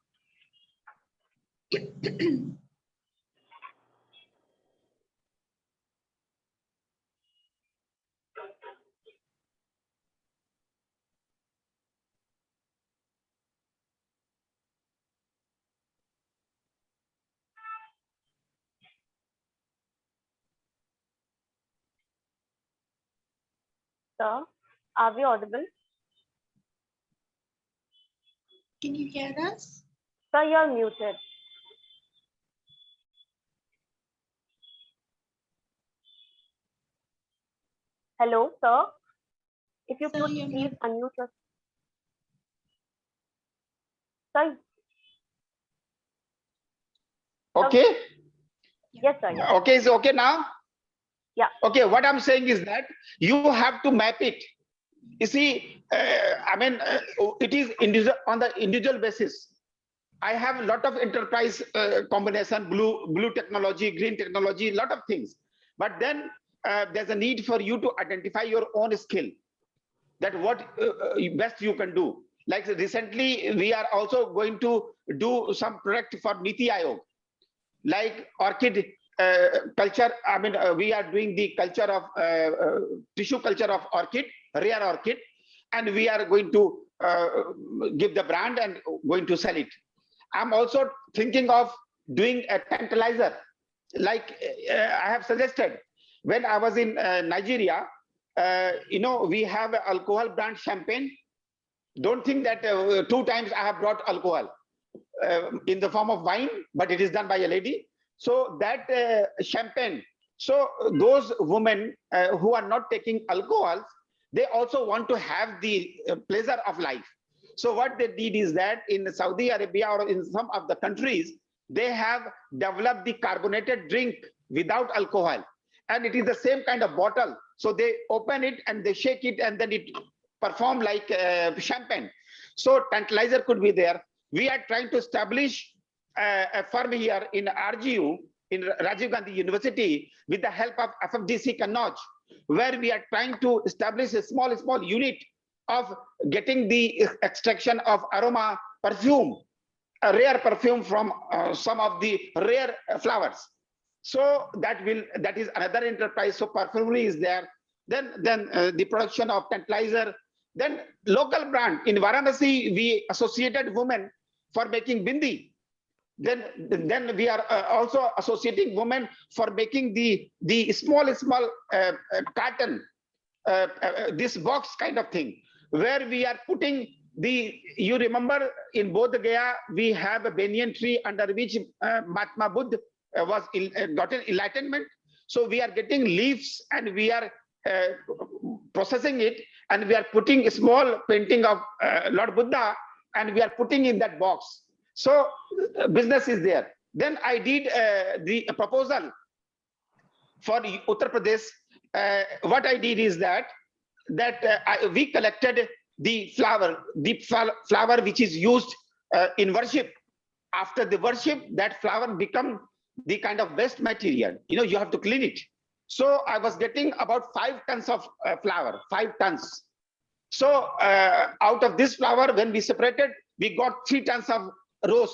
Sir, are we audible? Can you hear us? Sir, you're muted. Hello, sir. If you Sir, could you're please unmute your. Sir. Okay. Yes, sir. Yes. Okay, is it okay now? Yeah. Okay, what I'm saying is that you have to map it. You see, I mean, it is individual, on the individual basis. I have a lot of enterprise combination, blue technology, green technology, lot of things. But then there's a need for you to identify your own skill, that what best you can do. Like recently, we are also going to do some product for Niti Aayog, like orchid culture. I mean, we are doing the culture of tissue culture of orchid, rare orchid, and we are going to give the brand and going to sell it. I'm also thinking of doing a tantalizer, like I have suggested. When I was in Nigeria, you know, we have an alcohol brand champagne. Don't think that 2 times I have brought alcohol in the form of wine, but it is done by a lady. So that champagne. So those women who are not taking alcohol, they also want to have the pleasure of life. So what they did is that in Saudi Arabia or in some of the countries, they have developed the carbonated drink without alcohol. And it is the same kind of bottle. So they open it and they shake it and then it performs like champagne. So tantalizer could be there. We are trying to establish a firm here in RGU, in Rajiv Gandhi University, with the help of FFDC Kannauj, where we are trying to establish a small unit of getting the extraction of aroma perfume, a rare perfume from some of the rare flowers. So that is another enterprise. So perfumery is there. Then the production of tantalizer. Then local brand in Varanasi, we associated women for making bindi. Then we are also associating women for making the small carton, this box kind of thing, where we are putting the, you remember in Bodh Gaya, we have a banyan tree under which Mahatma Buddha was gotten enlightenment. So we are getting leaves and we are processing it, and we are putting a small painting of Lord Buddha and we are putting in that box. So business is there. Then I did the proposal for Uttar Pradesh. What I did is that we collected the flower which is used in worship. After the worship, that flower become the kind of waste material. You know, you have to clean it. So I was getting about 5 tons of flower, 5 tons. So out of this flower, when we separated, we got 3 tons of rose.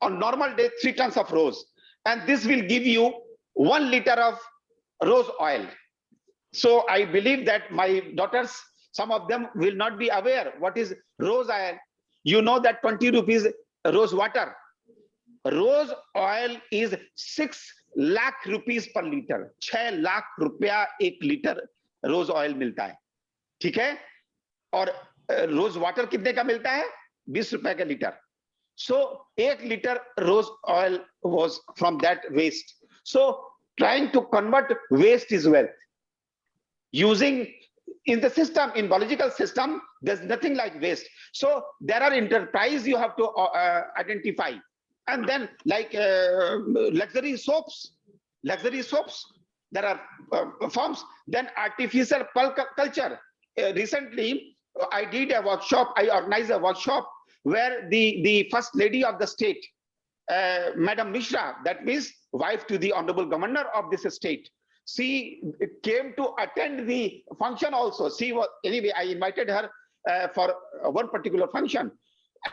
On normal day, 3 tons of rose. And this will give you 1 liter of rose oil. So I believe that my daughters, some of them will not be aware what is rose oil. You know that 20 rupees rose water. Rose oil is 6 lakh rupees per liter. 6 lakh रुपया 1 litre रोज oil मिलता है, ठीक है? और rose water कितने का मिलता है? 20 रुपए का litre. So 1 liter rose oil was from that waste. So trying to convert waste is wealth. Using in the system, in biological system, there's nothing like waste. So there are enterprise you have to identify. And then like luxury soaps, there are forms. Then artificial culture. Recently, I did a workshop, I organized a workshop where the first lady of the state, Madam Mishra, that means wife to the Honorable Governor of this state, she came to attend the function also. She was, anyway, I invited her for one particular function.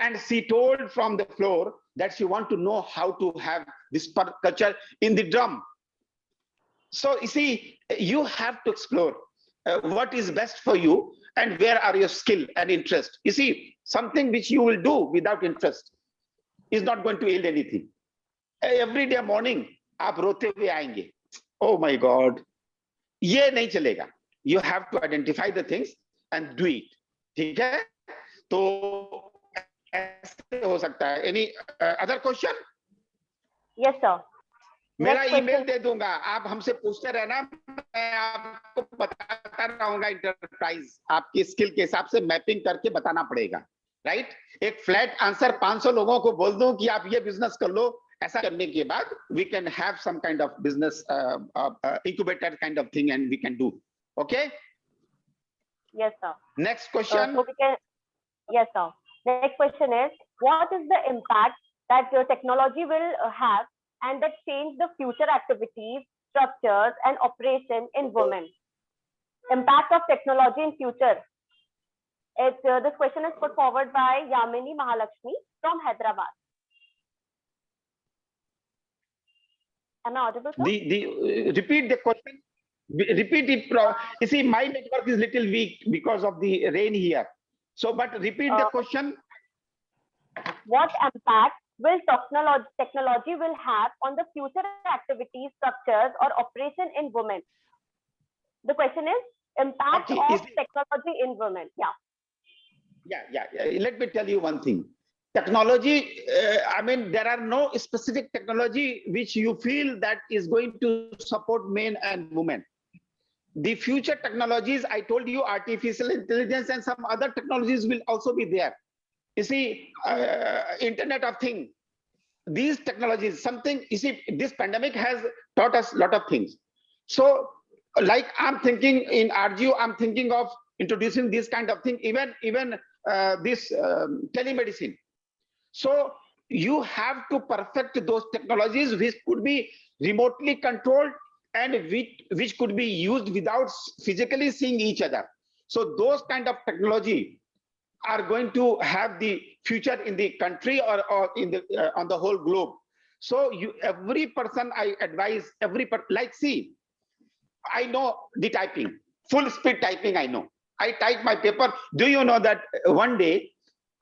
And she told from the floor that she wants to know how to have this culture in the drum. So you see, you have to explore what is best for you and where are your skill and interest. You see, something which you will do without interest is not going to yield anything. Every day morning, आप रोते हुए आएंगे. Oh my God, ये नहीं चलेगा. You have to identify the things and do it. ठीक है? तो ऐसे हो सकता है. Any other question? Yes, sir. मेरा ईमेल दे दूंगा, आप हमसे पूछते रहना, मैं आपको बताता रहूंगा। इंटरप्राइज आपकी स्किल के हिसाब से मैपिंग करके बताना पड़ेगा, राइट? एक फ्लैट आंसर 500 लोगों को बोल दूं कि आप ये बिजनेस कर लो, ऐसा करने के बाद we can have some kind of business incubator kind of thing and we can do. Okay? Yes, sir. Next question. Yes, sir. Next question is, what is the impact that your technology will have and that change the future activities, structures, and operation in women? Impact of technology in future. This question is put forward by Yamini Mahalakshmi from Hyderabad. Am I audible, sir? Repeat the question. Repeat it. You see, my network is little weak because of the rain here. So, but repeat the question. What impact will technology will have on the future activities, structures, or operation in women? The question is impact of technology in women. Yeah. Let me tell you one thing. Technology, I mean, there are no specific technology which you feel that is going to support men and women. The future technologies, I told you, artificial intelligence and some other technologies will also be there. You see, Internet of Things, these technologies, something, you see, this pandemic has taught us a lot of things. So, like I'm thinking in RGU, I'm thinking of introducing this kind of thing, even this telemedicine. So you have to perfect those technologies which could be remotely controlled and which could be used without physically seeing each other. So those kind of technology are going to have the future in the country or in the on the whole globe. So every person, I advise like, see, I know the typing, full speed typing, I know. I type my paper. Do you know that one day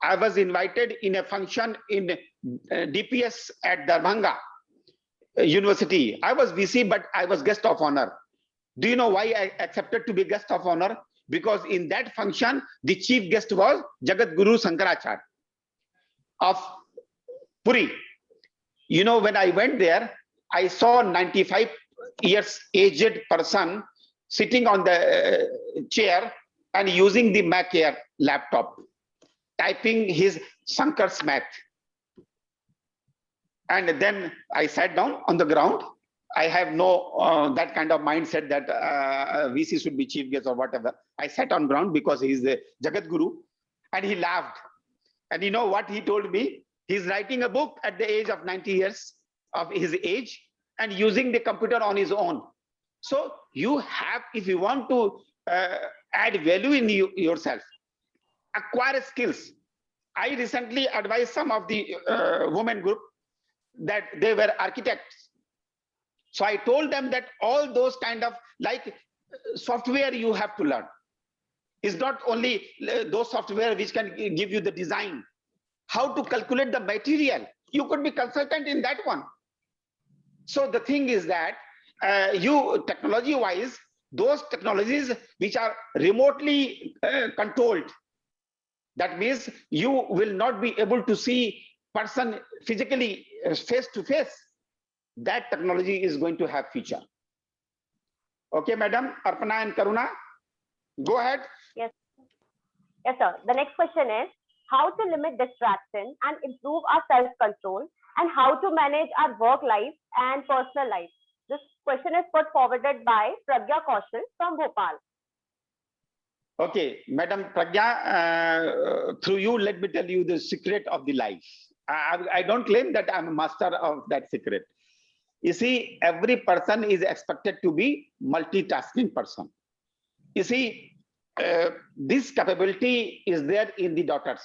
I was invited in a function in DPS at Darbhanga University. I was VC, but I was guest of honor. Do you know why I accepted to be guest of honor? Because in that function, the chief guest was Jagat Guru Shankaracharya of Puri. You know, when I went there, I saw 95 years aged person sitting on the chair and using the Mac Air laptop, typing his Shankar's math. And then I sat down on the ground. I have no that kind of mindset that VC should be chief guest or whatever. I sat on ground because he is the Jagat Guru, and he laughed. And you know what he told me? He's writing a book at the age of 90 years of his age and using the computer on his own. So you have, if you want to add value in yourself, acquire skills. I recently advised some of the women group that they were architects. So I told them that all those kind of like software you have to learn. It's not only those software which can give you the design, how to calculate the material. You could be consultant in that one. So the thing is that you technology wise, those technologies which are remotely controlled, that means you will not be able to see person physically face to face. That technology is going to have future. Okay, Madam Arpana and Karuna, go ahead. Yes, sir. The next question is how to limit distraction and improve our self-control, and how to manage our work life and personal life. This question is put forwarded by Pragya Kaushal from Bhopal. Okay, Madam Pragya, through you, let me tell you the secret of the life. I don't claim that I'm a master of that secret. You see, every person is expected to be multitasking person. You see, this capability is there in the daughters.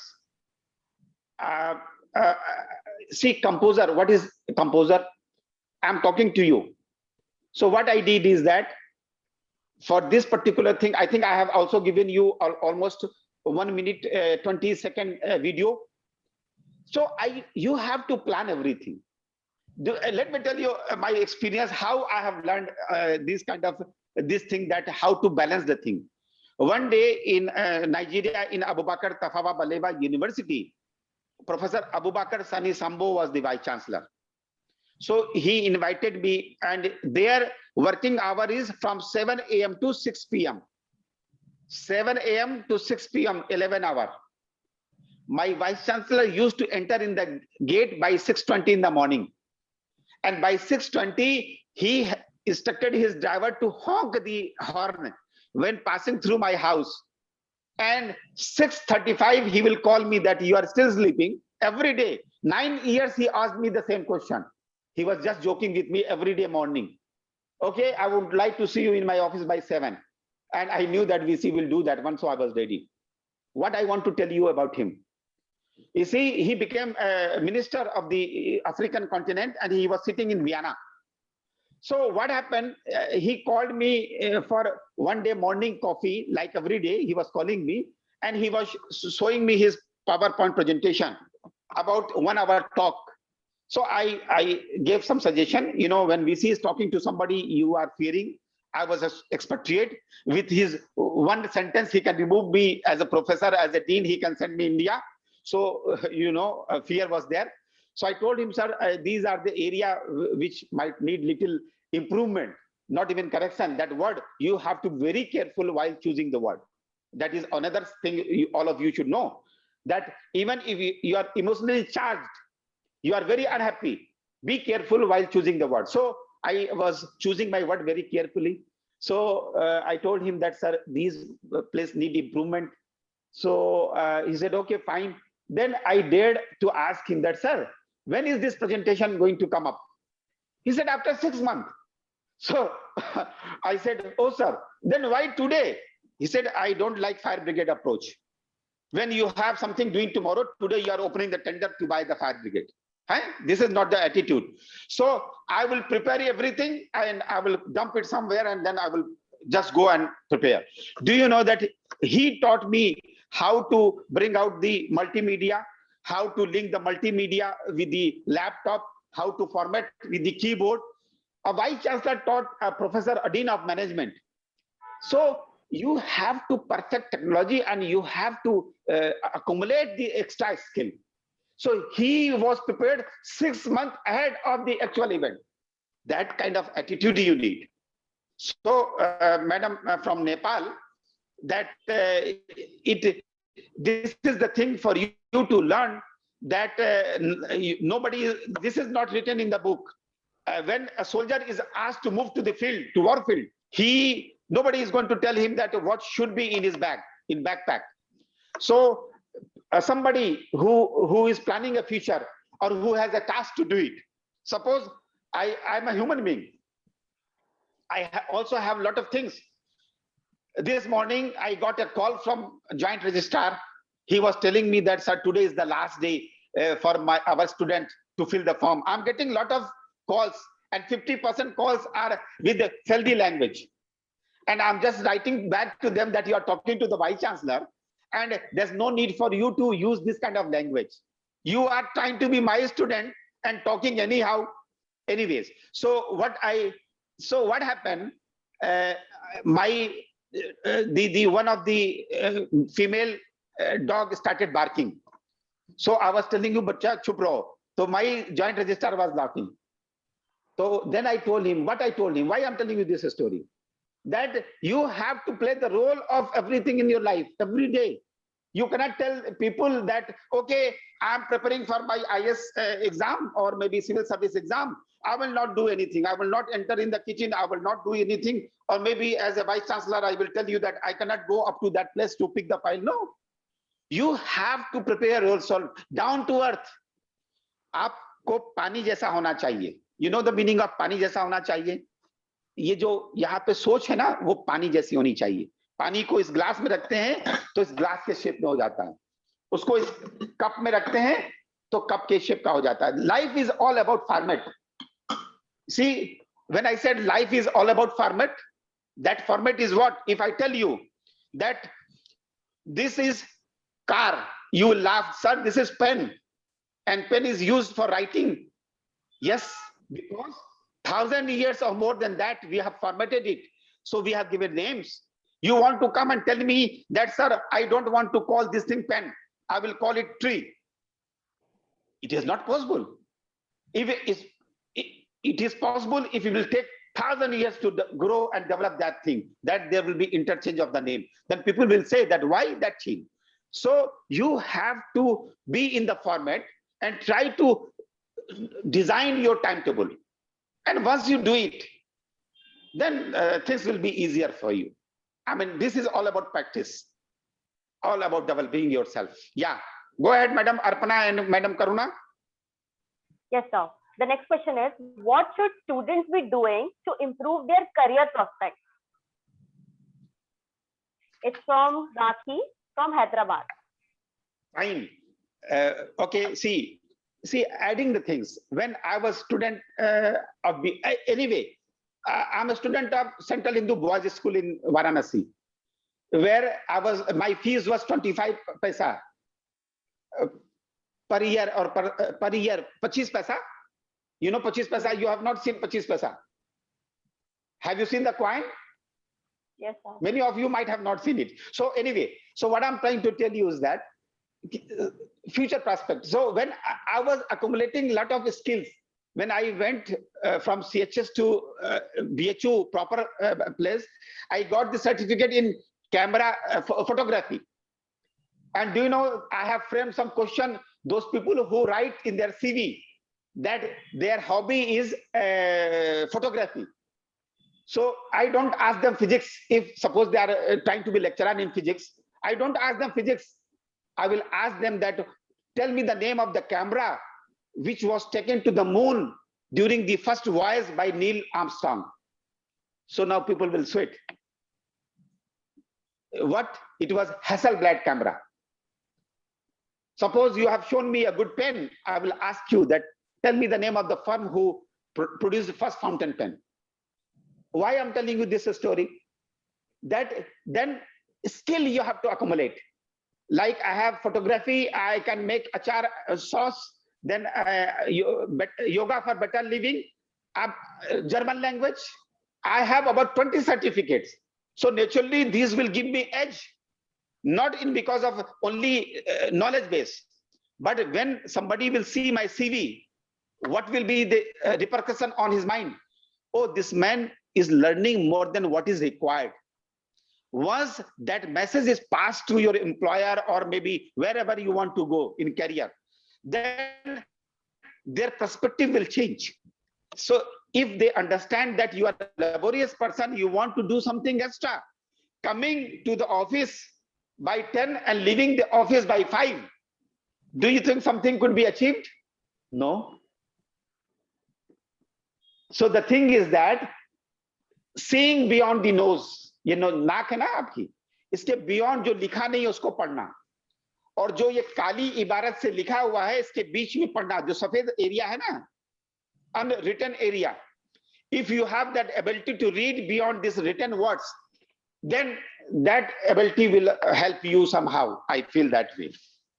See, composer, what is composer? I'm talking to you. So what I did is that for this particular thing, I think I have also given you almost 1 minute, 20-second video. So you have to plan everything. Let me tell you my experience, how I have learned this thing, that how to balance the thing. One day in Nigeria, in Abubakar Tafawa Balewa University, Professor Abubakar Sani Sambo was the vice chancellor. So he invited me, and their working hour is from 7 a.m. to 6 p.m. 7 a.m. to 6 p.m., 11 hour. My vice chancellor used to enter in the gate by 6:20 in the morning. And by 6:20, he instructed his driver to honk the horn when passing through my house. And 6:35, he will call me that you are still sleeping every day. 9 years, he asked me the same question. He was just joking with me every day morning. Okay, I would like to see you in my office by 7. And I knew that VC will do that one, so I was ready. What I want to tell you about him. You see, he became a minister of the African continent, and he was sitting in Vienna. So what happened, he called me for one day morning coffee, like every day he was calling me, and he was showing me his PowerPoint presentation about 1 hour talk. So I gave some suggestion. You know, when VC is talking to somebody you are fearing, I was an expatriate. With his one sentence, he can remove me as a professor, as a dean, he can send me India. So, you know, fear was there. So I told him, sir, these are the area which might need little improvement, not even correction. That word, you have to be very careful while choosing the word. That is another thing all of you should know, that even if you are emotionally charged, you are very unhappy, be careful while choosing the word. So I was choosing my word very carefully. So I told him that, sir, these places need improvement. So he said, okay, fine. Then I dared to ask him that, sir, when is this presentation going to come up? He said, after 6 months. So I said, oh, sir, then why today? He said, I don't like fire brigade approach. When you have something doing tomorrow, today you are opening the tender to buy the fire brigade. This is not the attitude. So I will prepare everything and I will dump it somewhere and then I will just go and prepare. Do you know that he taught me how to bring out the multimedia, how to link the multimedia with the laptop, how to format with the keyboard. A vice chancellor taught a professor, a dean of management. So you have to perfect technology and you have to accumulate the extra skill. So he was prepared 6 months ahead of the actual event. That kind of attitude you need. So, madam from Nepal, that this is the thing for you to learn, that nobody, this is not written in the book. When a soldier is asked to move to the field, to war field, nobody is going to tell him that what should be in his bag, in backpack. So somebody who is planning a future or who has a task to do it. Suppose I'm a human being. I also have a lot of things. This morning, I got a call from Joint Registrar. He was telling me that, sir, today is the last day for our student to fill the form. I'm getting a lot of calls and 50% calls are with the healthy language. And I'm just writing back to them that you are talking to the Vice Chancellor and there's no need for you to use this kind of language. You are trying to be my student and talking anyhow, anyways. So what happened? One of the female dog started barking. So I was telling you, "Bacha, chup raho." So my Joint Registrar was laughing. So then I told him what I told him. Why I'm telling you this story? That you have to play the role of everything in your life every day. You cannot tell people that, okay, I'm preparing for my IS exam or maybe civil service exam. I will not do anything. I will not enter in the kitchen. I will not do anything. Or maybe as a vice chancellor, I will tell you that I cannot go up to that place to pick the file. No, you have to prepare yourself down to earth. आपको पानी जैसा होना चाहिए. You know the meaning of पानी जैसा होना चाहिए. ये जो यहाँ पे सोच है ना, वो पानी जैसी होनी चाहिए. पानी को इस ग्लास में रखते हैं तो इस ग्लास के शेप में हो जाता है. उसको इस कप में रखते हैं तो कप के शेप का हो जाता है. Life is all about format. See, when I said life is all about format, that format is what? If I tell you that this is car, you will laugh, sir, this is pen. And pen is used for writing. Yes, because 1,000 years or more than that, we have formatted it. So we have given names. You want to come and tell me that, sir, I don't want to call this thing pen. I will call it tree. It is not possible. If it is possible if it will take 1,000 years to grow and develop that thing, that there will be interchange of the name. Then people will say that why that change? So you have to be in the format and try to design your timetable. And once you do it, then things will be easier for you. I mean, this is all about practice, all about developing yourself. Yeah, go ahead, Madam Arpana and Madam Karuna. Yes, sir. The next question is, what should students be doing to improve their career prospects? It's from Rakhi from Hyderabad. Fine. Okay, see, adding the things. When I was student of anyway, I'm a student of Central Hindu Boys School in Varanasi, where my fees was 25 paisa per year or per year, 25 paisa. You know 25 paisa, you have not seen 25 paisa. Have you seen the coin? Yes, sir. Many of you might have not seen it. So anyway, so what I'm trying to tell you is that future prospect. So when I was accumulating a lot of skills, when I went from CHS to BHU proper place, I got the certificate in camera photography. And do you know, I have framed some question, those people who write in their CV that their hobby is photography. So I don't ask them physics. If suppose they are trying to be lecturer in physics, I don't ask them physics. I will ask them that, tell me the name of the camera which was taken to the moon during the first voyage by Neil Armstrong. So now people will sweat. What? It was Hasselblad camera. Suppose you have shown me a good pen, I will ask you that, tell me the name of the firm who produced the first fountain pen. Why I'm telling you this story? That then skill you have to accumulate. Like I have photography, I can make achar sauce, then yoga for better living, German language. I have about 20 certificates. So naturally, these will give me edge, not in because of only knowledge base, but when somebody will see my CV, what will be the repercussion on his mind? Oh, this man is learning more than what is required. Once that message is passed to your employer or maybe wherever you want to go in career, then their perspective will change. So if they understand that you are a laborious person, you want to do something extra, coming to the office by 10 and leaving the office by 5, do you think something could be achieved? No. So the thing is that seeing beyond the nose, you know, नाक है ना आपकी, इसके beyond जो लिखा नहीं है उसको पढ़ना, और जो ये काली इबारत से लिखा हुआ है इसके बीच में पढ़ना, जो सफेद एरिया है ना, unwritten area. If you have that ability to read beyond these written words, then that ability will help you somehow. I feel that way.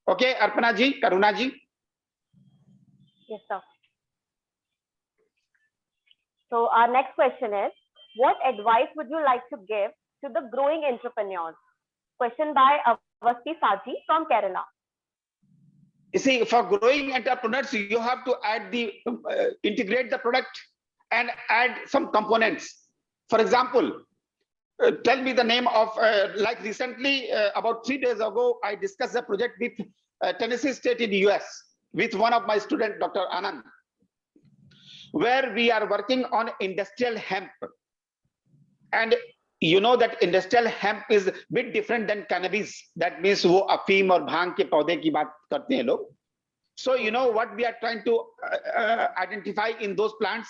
Okay, Arpana ji, Karuna ji. Yes, sir. So our next question is, what advice would you like to give to the growing entrepreneurs? Question by Avasti Saji from Kerala. You see, for growing entrepreneurs, you have to add the integrate the product and add some components. For example, tell me the name of like recently about 3 days ago, I discussed a project with Tennessee State in the US with one of my students, Dr. Anand, where we are working on industrial hemp. And you know that industrial hemp is a bit different than cannabis. That means wo afeem aur bhang ke paudhe ki baat karte hain log. So you know what we are trying to identify in those plants?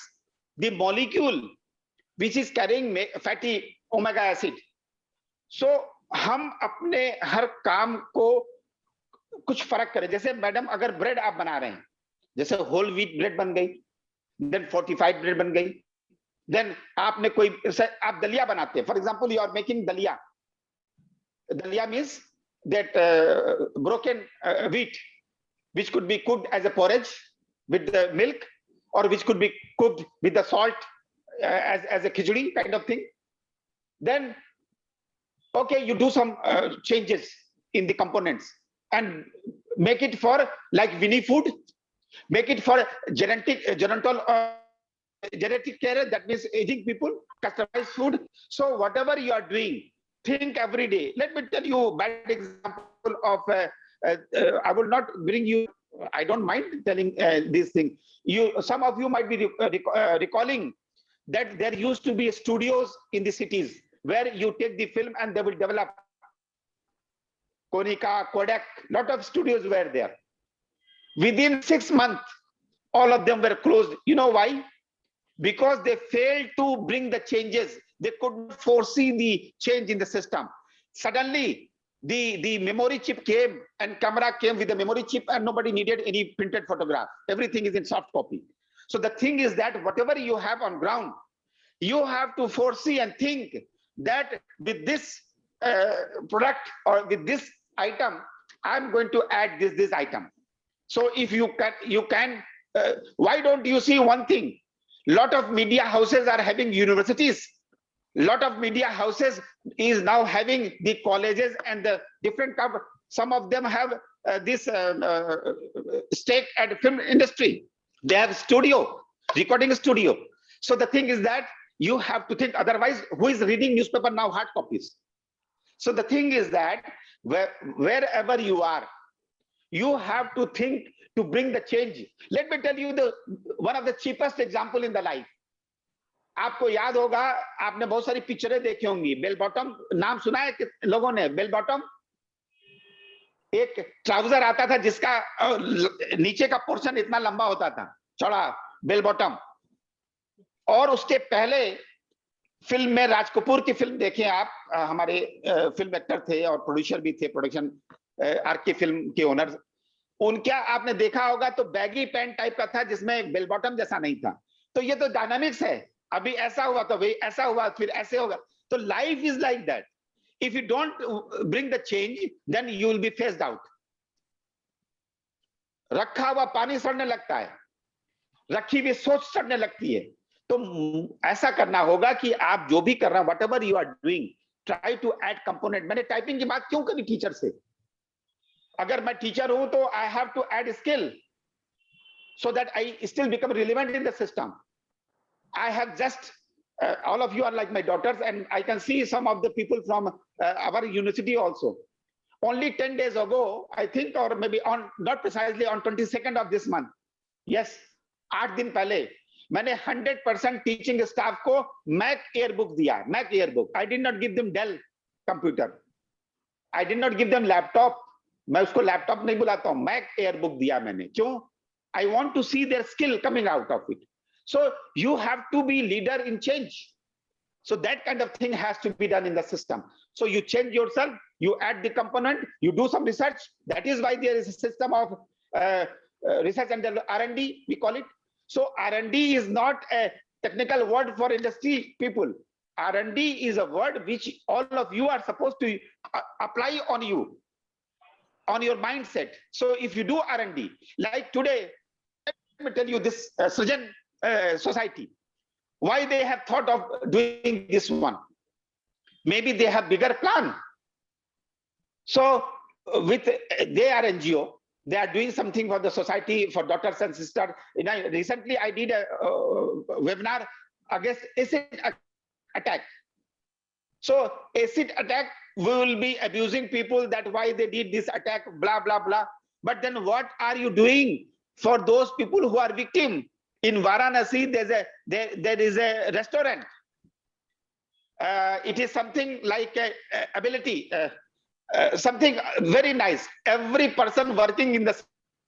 The molecule which is carrying fatty omega acid. So हम अपने हर काम को कुछ फर्क करें. जैसे madam अगर bread आप बना रहे हैं, जैसे होल व्हीट ब्रेड बन गई, देन फोर्टिफाइड ब्रेड बन गई, देन आपने कोई आप दलिया बनाते हैं. For example, you are making daliya. Daliya means that broken wheat which could be cooked as a porridge with the milk, or which could be cooked with the salt as a khichdi kind of thing. Then okay, you do some changes in the components and make it for like Winnie food, make it for gerontal geriatric care, that means aging people, customized food. So whatever you are doing, think every day. Let me tell you bad example of, I will not bring you, I don't mind telling this thing. Some of you might be recalling that there used to be studios in the cities where you take the film and they will develop. Konica, Kodak, lot of studios were there. Within 6 months, all of them were closed. You know why? Because they failed to bring the changes. They couldn't foresee the change in the system. Suddenly, the memory chip came and camera came with the memory chip and nobody needed any printed photograph. Everything is in soft copy. So the thing is that whatever you have on ground, you have to foresee and think that with this product or with this item, I'm going to add this item. So if you can, why don't you see one thing? Lot of media houses are having universities. Lot of media houses is now having the colleges and the different cover. Some of them have this stake at film industry. They have studio, recording studio. So the thing is that you have to think, otherwise who is reading newspaper now, hard copies? So the thing is that wherever you are, you have to think to bring the change. Let me tell you one of the cheapest example in the life. आपको याद होगा, आपने बहुत सारी पिक्चरें देखी होंगी. Bell bottom नाम सुना है कि लोगों ने? बेल बॉटम एक ट्राउजर आता था जिसका नीचे का पोर्शन इतना लंबा होता था, चौड़ा, बेल बॉटम. और उसके पहले फिल्म में राज कपूर की फिल्म देखें आप, हमारे फिल्म एक्टर थे और प्रोड्यूसर भी थे, प्रोडक्शन आरके फिल्म के ओनर. उनका आपने देखा होगा तो बैगी पैंट टाइप का था जिसमें बेल बॉटम जैसा नहीं था. तो ये तो डायनामिक्स है. अभी ऐसा हुआ तो भाई ऐसा हुआ, फिर ऐसे होगा. तो life is like that. If you don't bring the change then you will be phased out. रखा हुआ पानी सड़ने लगता है, रखी हुई सोच सड़ने लगती है. तो ऐसा करना होगा कि आप जो भी कर रहे हैं, whatever you are doing, try to add component. मैंने टाइपिंग की बात क्यों करी टीचर से? अगर मैं टीचर हूं तो I have to add skill so that I still become relevant in the system. I have just, all of you are like my daughters, and I can see some of the people from our university also. Only 10 days ago, I think, or maybe on, not precisely on 22nd of this month. Yes, 8 दिन पहले मैंने 100% teaching staff को Mac Airbook दिया. Mac Airbook. I did not give them Dell computer. I did not give them laptop. मैं उसको laptop नहीं बुलाता हूँ, मैक एयरबुक दिया मैंने. क्यों? I want to see their skill coming out of it. So you have to be leader in change. So that kind of thing has to be done in the system. So you change yourself, you add the component, you do some research. That is why there is a system of research and R&D, we call it. So R&D is not a technical word for industry people. R&D is a word which all of you are supposed to apply on you, on your mindset. So if you do R&D, like today, let me tell you this Srijan society, why they have thought of doing this one. Maybe they have bigger plan. So with their NGO, they are doing something for the society, for daughters and sisters. Recently I did a webinar against acid attack. So acid attack, we will be abusing people that why they did this attack, blah, blah, blah. But then what are you doing for those people who are victim? In Varanasi, there is a restaurant. It is something like a ability, something very nice. Every person working in the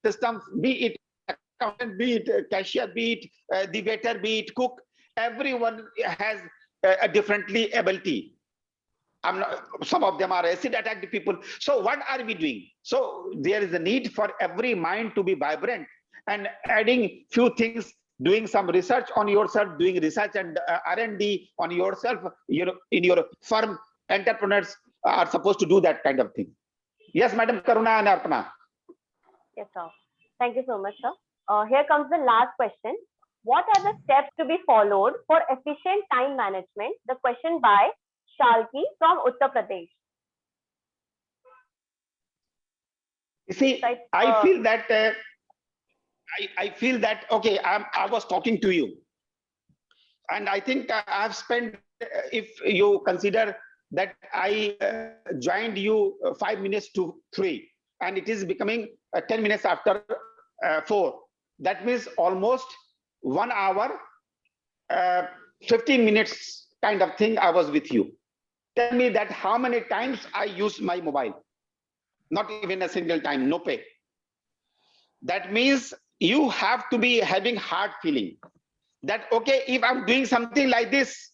system, be it accountant, be it cashier, be it the waiter, be it cook, everyone has a differently ability. Some of them are acid attacked people. So what are we doing? So there is a need for every mind to be vibrant and adding few things, doing some research on yourself, doing research and R&D on yourself. You know, in your firm, entrepreneurs are supposed to do that kind of thing. Yes, Madam Karuna and Arpana. Yes, sir. Thank you so much, sir. Here comes the last question. What are the steps to be followed for efficient time management? The question by Shalki from Uttar Pradesh. You see, I feel that I feel that, okay, I was talking to you. And I think I have spent, if you consider that I joined you 5 minutes to 3, and it is becoming 10 minutes after 4. That means almost 1 hour, 15 minutes kind of thing I was with you. Tell me that how many times I used my mobile? Not even a single time, no pay. That means you have to be having hard feeling that, okay, if I'm doing something like this,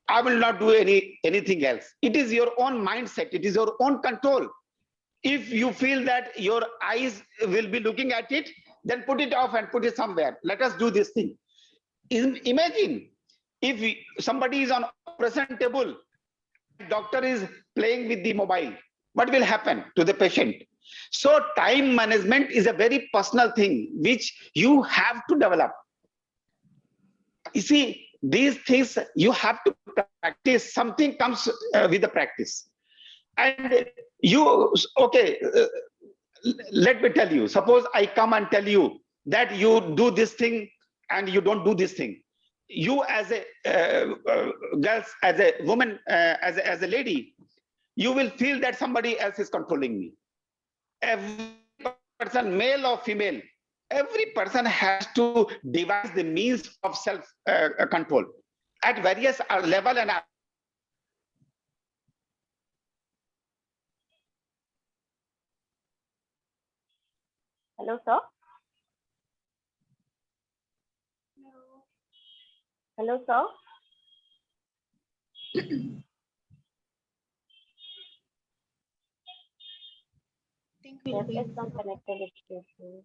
I will not do anything else. It is your own mindset. It is your own control. If you feel that your eyes will be looking at it, then put it off and put it somewhere. Let us do this thing. Imagine if somebody is on operation table, doctor is playing with the mobile, what will happen to the patient? So time management is a very personal thing which you have to develop. You see, these things you have to practice. Something comes with the practice. And you, okay, let me tell you, suppose I come and tell you that you do this thing and you don't do this thing. You as a girls, as a woman, as a lady, you will feel that somebody else is controlling me. Every person, male or female, every person has to devise the means of self control at various level and Hello, sir. Hello, sir. There is some connectivity issue.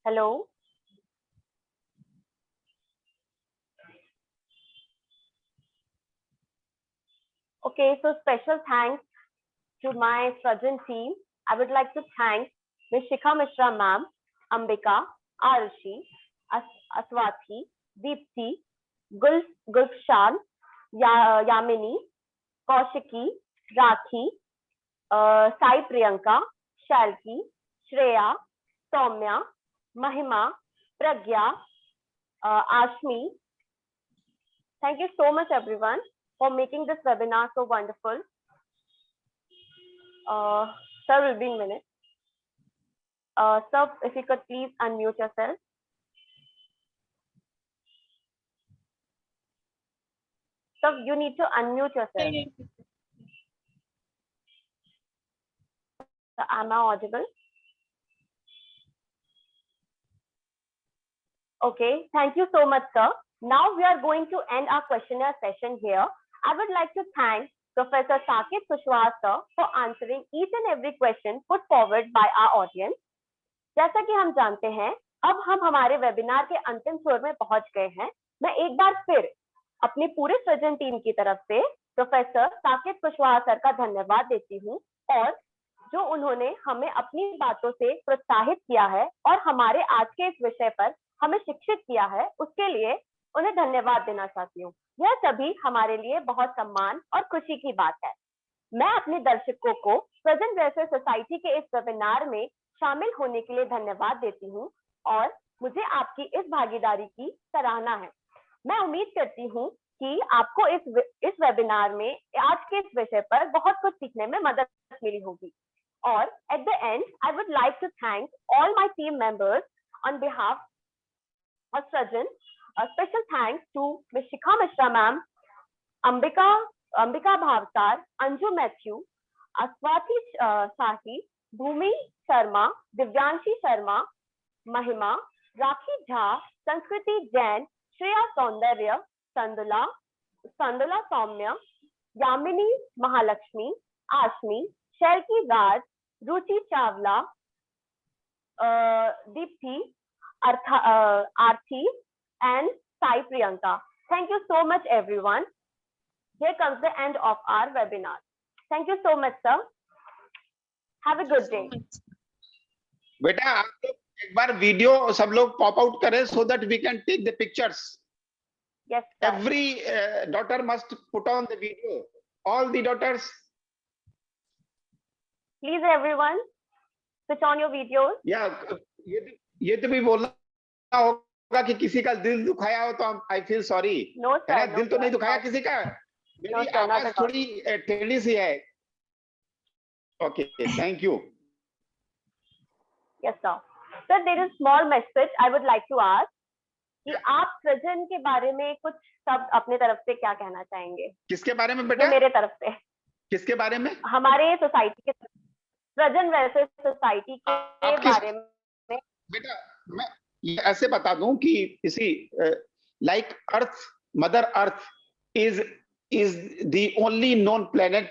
Hello. Okay, so special thanks to my Srajan team. I would like to thank Ms. Shikha Mishra ma'am, Ambika, Arushi, Aswati, Deepthi, Gulshan, Yamini, Kaushiki, Rakhi, Sai Priyanka, Shalki, Shreya, Soumya, Mahima, Pragya, Ashmi. Thank you so much, everyone, for making this webinar so wonderful. Sir, will be in a minute. Sir, if you could please unmute yourself. Sir, you need to unmute yourself. So, am I audible? Okay, thank you so much, sir. Now we are going to end our questionnaire session here. I would like to thank Professor Saket Kushwaha sir for answering each and every question put forward by our audience. जैसा कि हम जानते हैं, अब हम हमारे webinar के अंतिम छोर में पहुंच गए हैं। मैं एक बार फिर अपनी पूरे सृजन टीम की तरफ से प्रोफेसर साकेत कुशवाहा सर का धन्यवाद देती हूं, और जो उन्होंने हमें अपनी बातों से प्रोत्साहित किया है और हमारे आज के इस विषय पर हमें शिक्षित किया है, उसके लिए उन्हें धन्यवाद देना चाहती हूँ। यह सभी हमारे लिए बहुत सम्मान और खुशी की बात है। मैं अपने दर्शकों को सृजन वेलफेयर सोसाइटी के इस वेबिनार में शामिल होने के लिए धन्यवाद देती हूँ, और मुझे आपकी इस भागीदारी की सराहना है। मैं उम्मीद करती हूँ कि आपको इस वेबिनार में आज के इस विषय पर बहुत कुछ सीखने में मदद मिली होगी। और at the end I would like to thank all my team members on behalf of Srijan. A special thanks to Ms. Shikha Mishra ma'am, Ambika Bhavsar, Anju Matthew, Aswati Sahi, Bhumi Sharma, Divyanshi Sharma, Mahima, Rakhi Jha, Sanskriti Jain, Shreya Saundarya, Sandula Soumya, Yamini Mahalakshmi, Ashmi, Shelki Raj, Ruchi Chawla, Deepthi, Arthi, and Sai Priyanka. Thank you so much, everyone. Here comes the end of our webinar. Thank you so much, sir. Have a good day. बेटा आप लोग एक बार video सब लोग pop out करें so that we can take the pictures. Yes, sir. Every daughter must put on the video. All the daughters. Please, everyone, switch on your videos. ये तो भी बोलना होगा कि किसी का दिल दुखाया हो तो I feel sorry. No sir, है ना, no दिल तो sir, नहीं दुखाया no. किसी का। No मेरी sir, not आवाज at all. थोड़ी टेढ़ी सी है। Okay, thank you. Yes sir. Sir, there is small message I would like to ask कि आप सृजन के बारे में कुछ शब्द अपने तरफ से क्या कहना चाहेंगे? किसके बारे में बेटा? मेरे तरफ से। किसके बारे में? हमारे सोसाइटी के, सृजन वेलफेयर सोसाइटी के बारे में। बेटा मैं ये ऐसे बता दूं कि इसी like earth, mother earth is the only known planet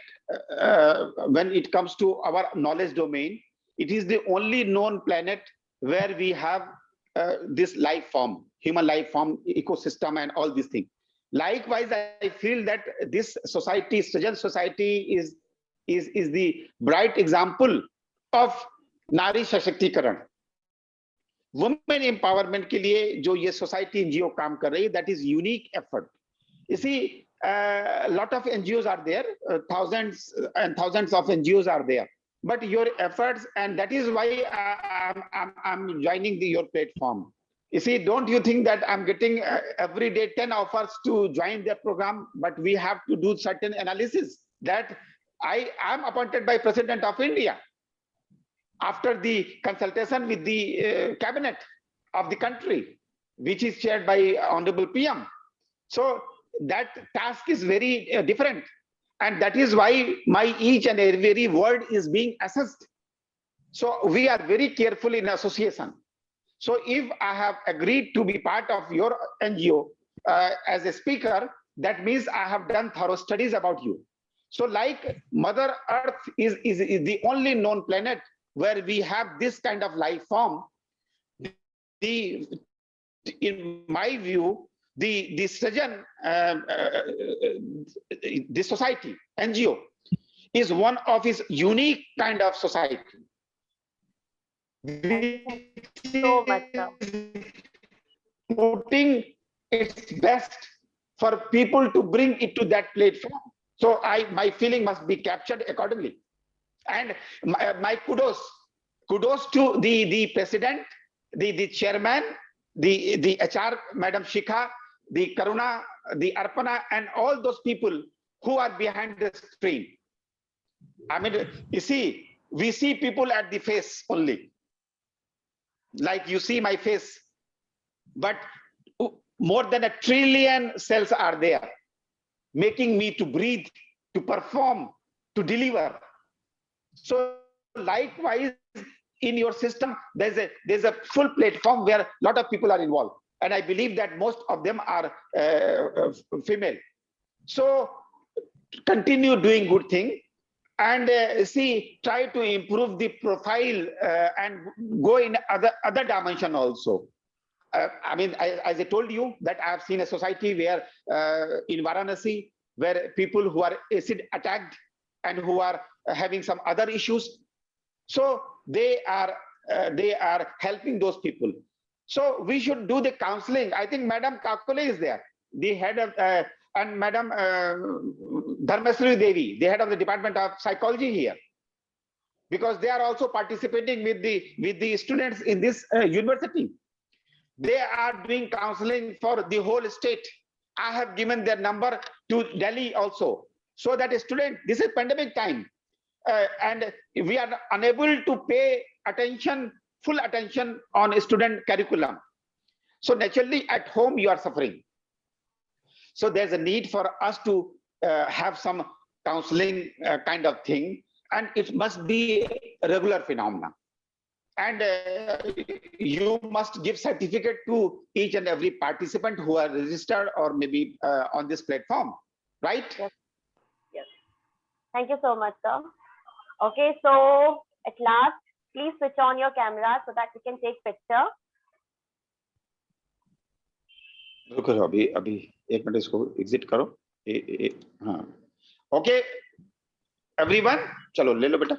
when it comes to our knowledge domain. It is the only known planet where we have this life form, human life form, ecosystem, and all these things. Likewise, I feel that this society, Srijan society, is the bright example of नारी सशक्तिकरण, women empowerment के लिए जो ये society NGO काम कर रही है, दैट इज यूनिक एफर्ट। इसी lot of NGOs are there, thousands and thousands of NGOs are there, but your efforts, and that is why I'm joining your platform. You see, don't you think that I'm getting every day 10 offers to join their program, but we have to do certain analysis that I am appointed by President of India after the consultation with the cabinet of the country, which is chaired by Honorable PM. So that task is very different, and that is why my each and every word is being assessed. So we are very careful in association. So if I have agreed to be part of your NGO as a speaker, that means I have done thorough studies about you. So like Mother Earth is the only known planet where we have this kind of life form. In my view, the Srijan, the society, NGO, is one of its unique kind of society. So much, sir. Putting its best for people to bring it to that platform. So my feeling must be captured accordingly. And my kudos to the president, the chairman, the HR, Madam Shikha, the Karuna, the Arpana, and all those people who are behind the screen. I mean, you see, we see people at the face only, like you see my face, but more than 1 trillion cells are there, making me to breathe, to perform, to deliver. So likewise, in your system, there's a full platform where a lot of people are involved. And I believe that most of them are female. So continue doing good thing, and try to improve the profile and go in other dimension also. I mean, as I told you, that I have seen a society where in Varanasi, where people who are acid attacked and who are having some other issues, so they are helping those people. So we should do the counseling. I think Madam Kakule is there, the head of, and Madam Dharmasri Devi, the head of the Department of Psychology here, because they are also participating with the students in this university. They are doing counseling for the whole state. I have given their number to Delhi also, so that a student, this is pandemic time, and we are unable to pay full attention on student curriculum. So naturally at home you are suffering. So there's a need for us to have some counseling kind of thing, and it must be a regular phenomenon. And you must give certificate to each and every participant who are registered or maybe on this platform, right? Yes. Yes. Thank you so much, sir. Okay, so at last, please switch on your camera so that we can take picture. रुको अभी 1 minute इसको exit करो। हाँ, okay everyone, चलो ले लो बेटा।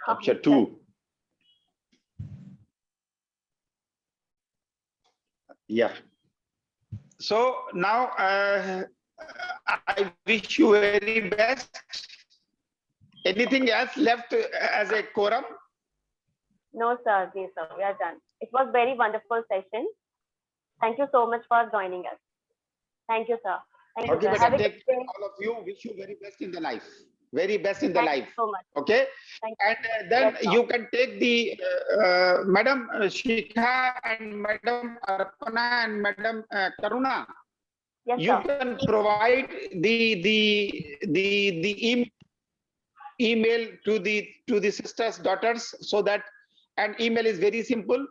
Option 2. Yeah. So now I wish you very best. Anything else left as a quorum? No, sir. Yes, sir. We are done. It was very wonderful session. Thank you so much for joining us. Thank you, sir. Thank you, Okay, sir. but Have a take good day. all of you. Wish you very best in the life. Very best in the Thank life. you so much. Okay. Thank And then Yes, sir. you can take the Madam Shikha and Madam Arpana and Madam Karuna. Yes, You sir. can provide the email to the sisters, daughters, so that an email is very simple.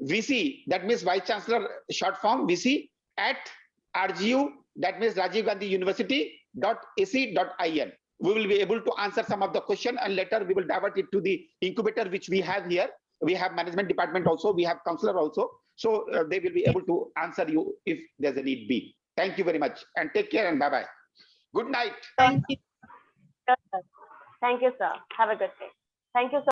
VC, that means Vice Chancellor short form, VC at RGU, that means Rajiv Gandhi University .ac.in. We will be able to answer some of the question, and later we will divert it to the incubator which we have here. We have management department also, we have counselor also. So they will be able to answer you if there's a need be. Thank you very much and take care and bye-bye. Good night. Thank you. Thank you, sir. Have a good day. Thank you, sir.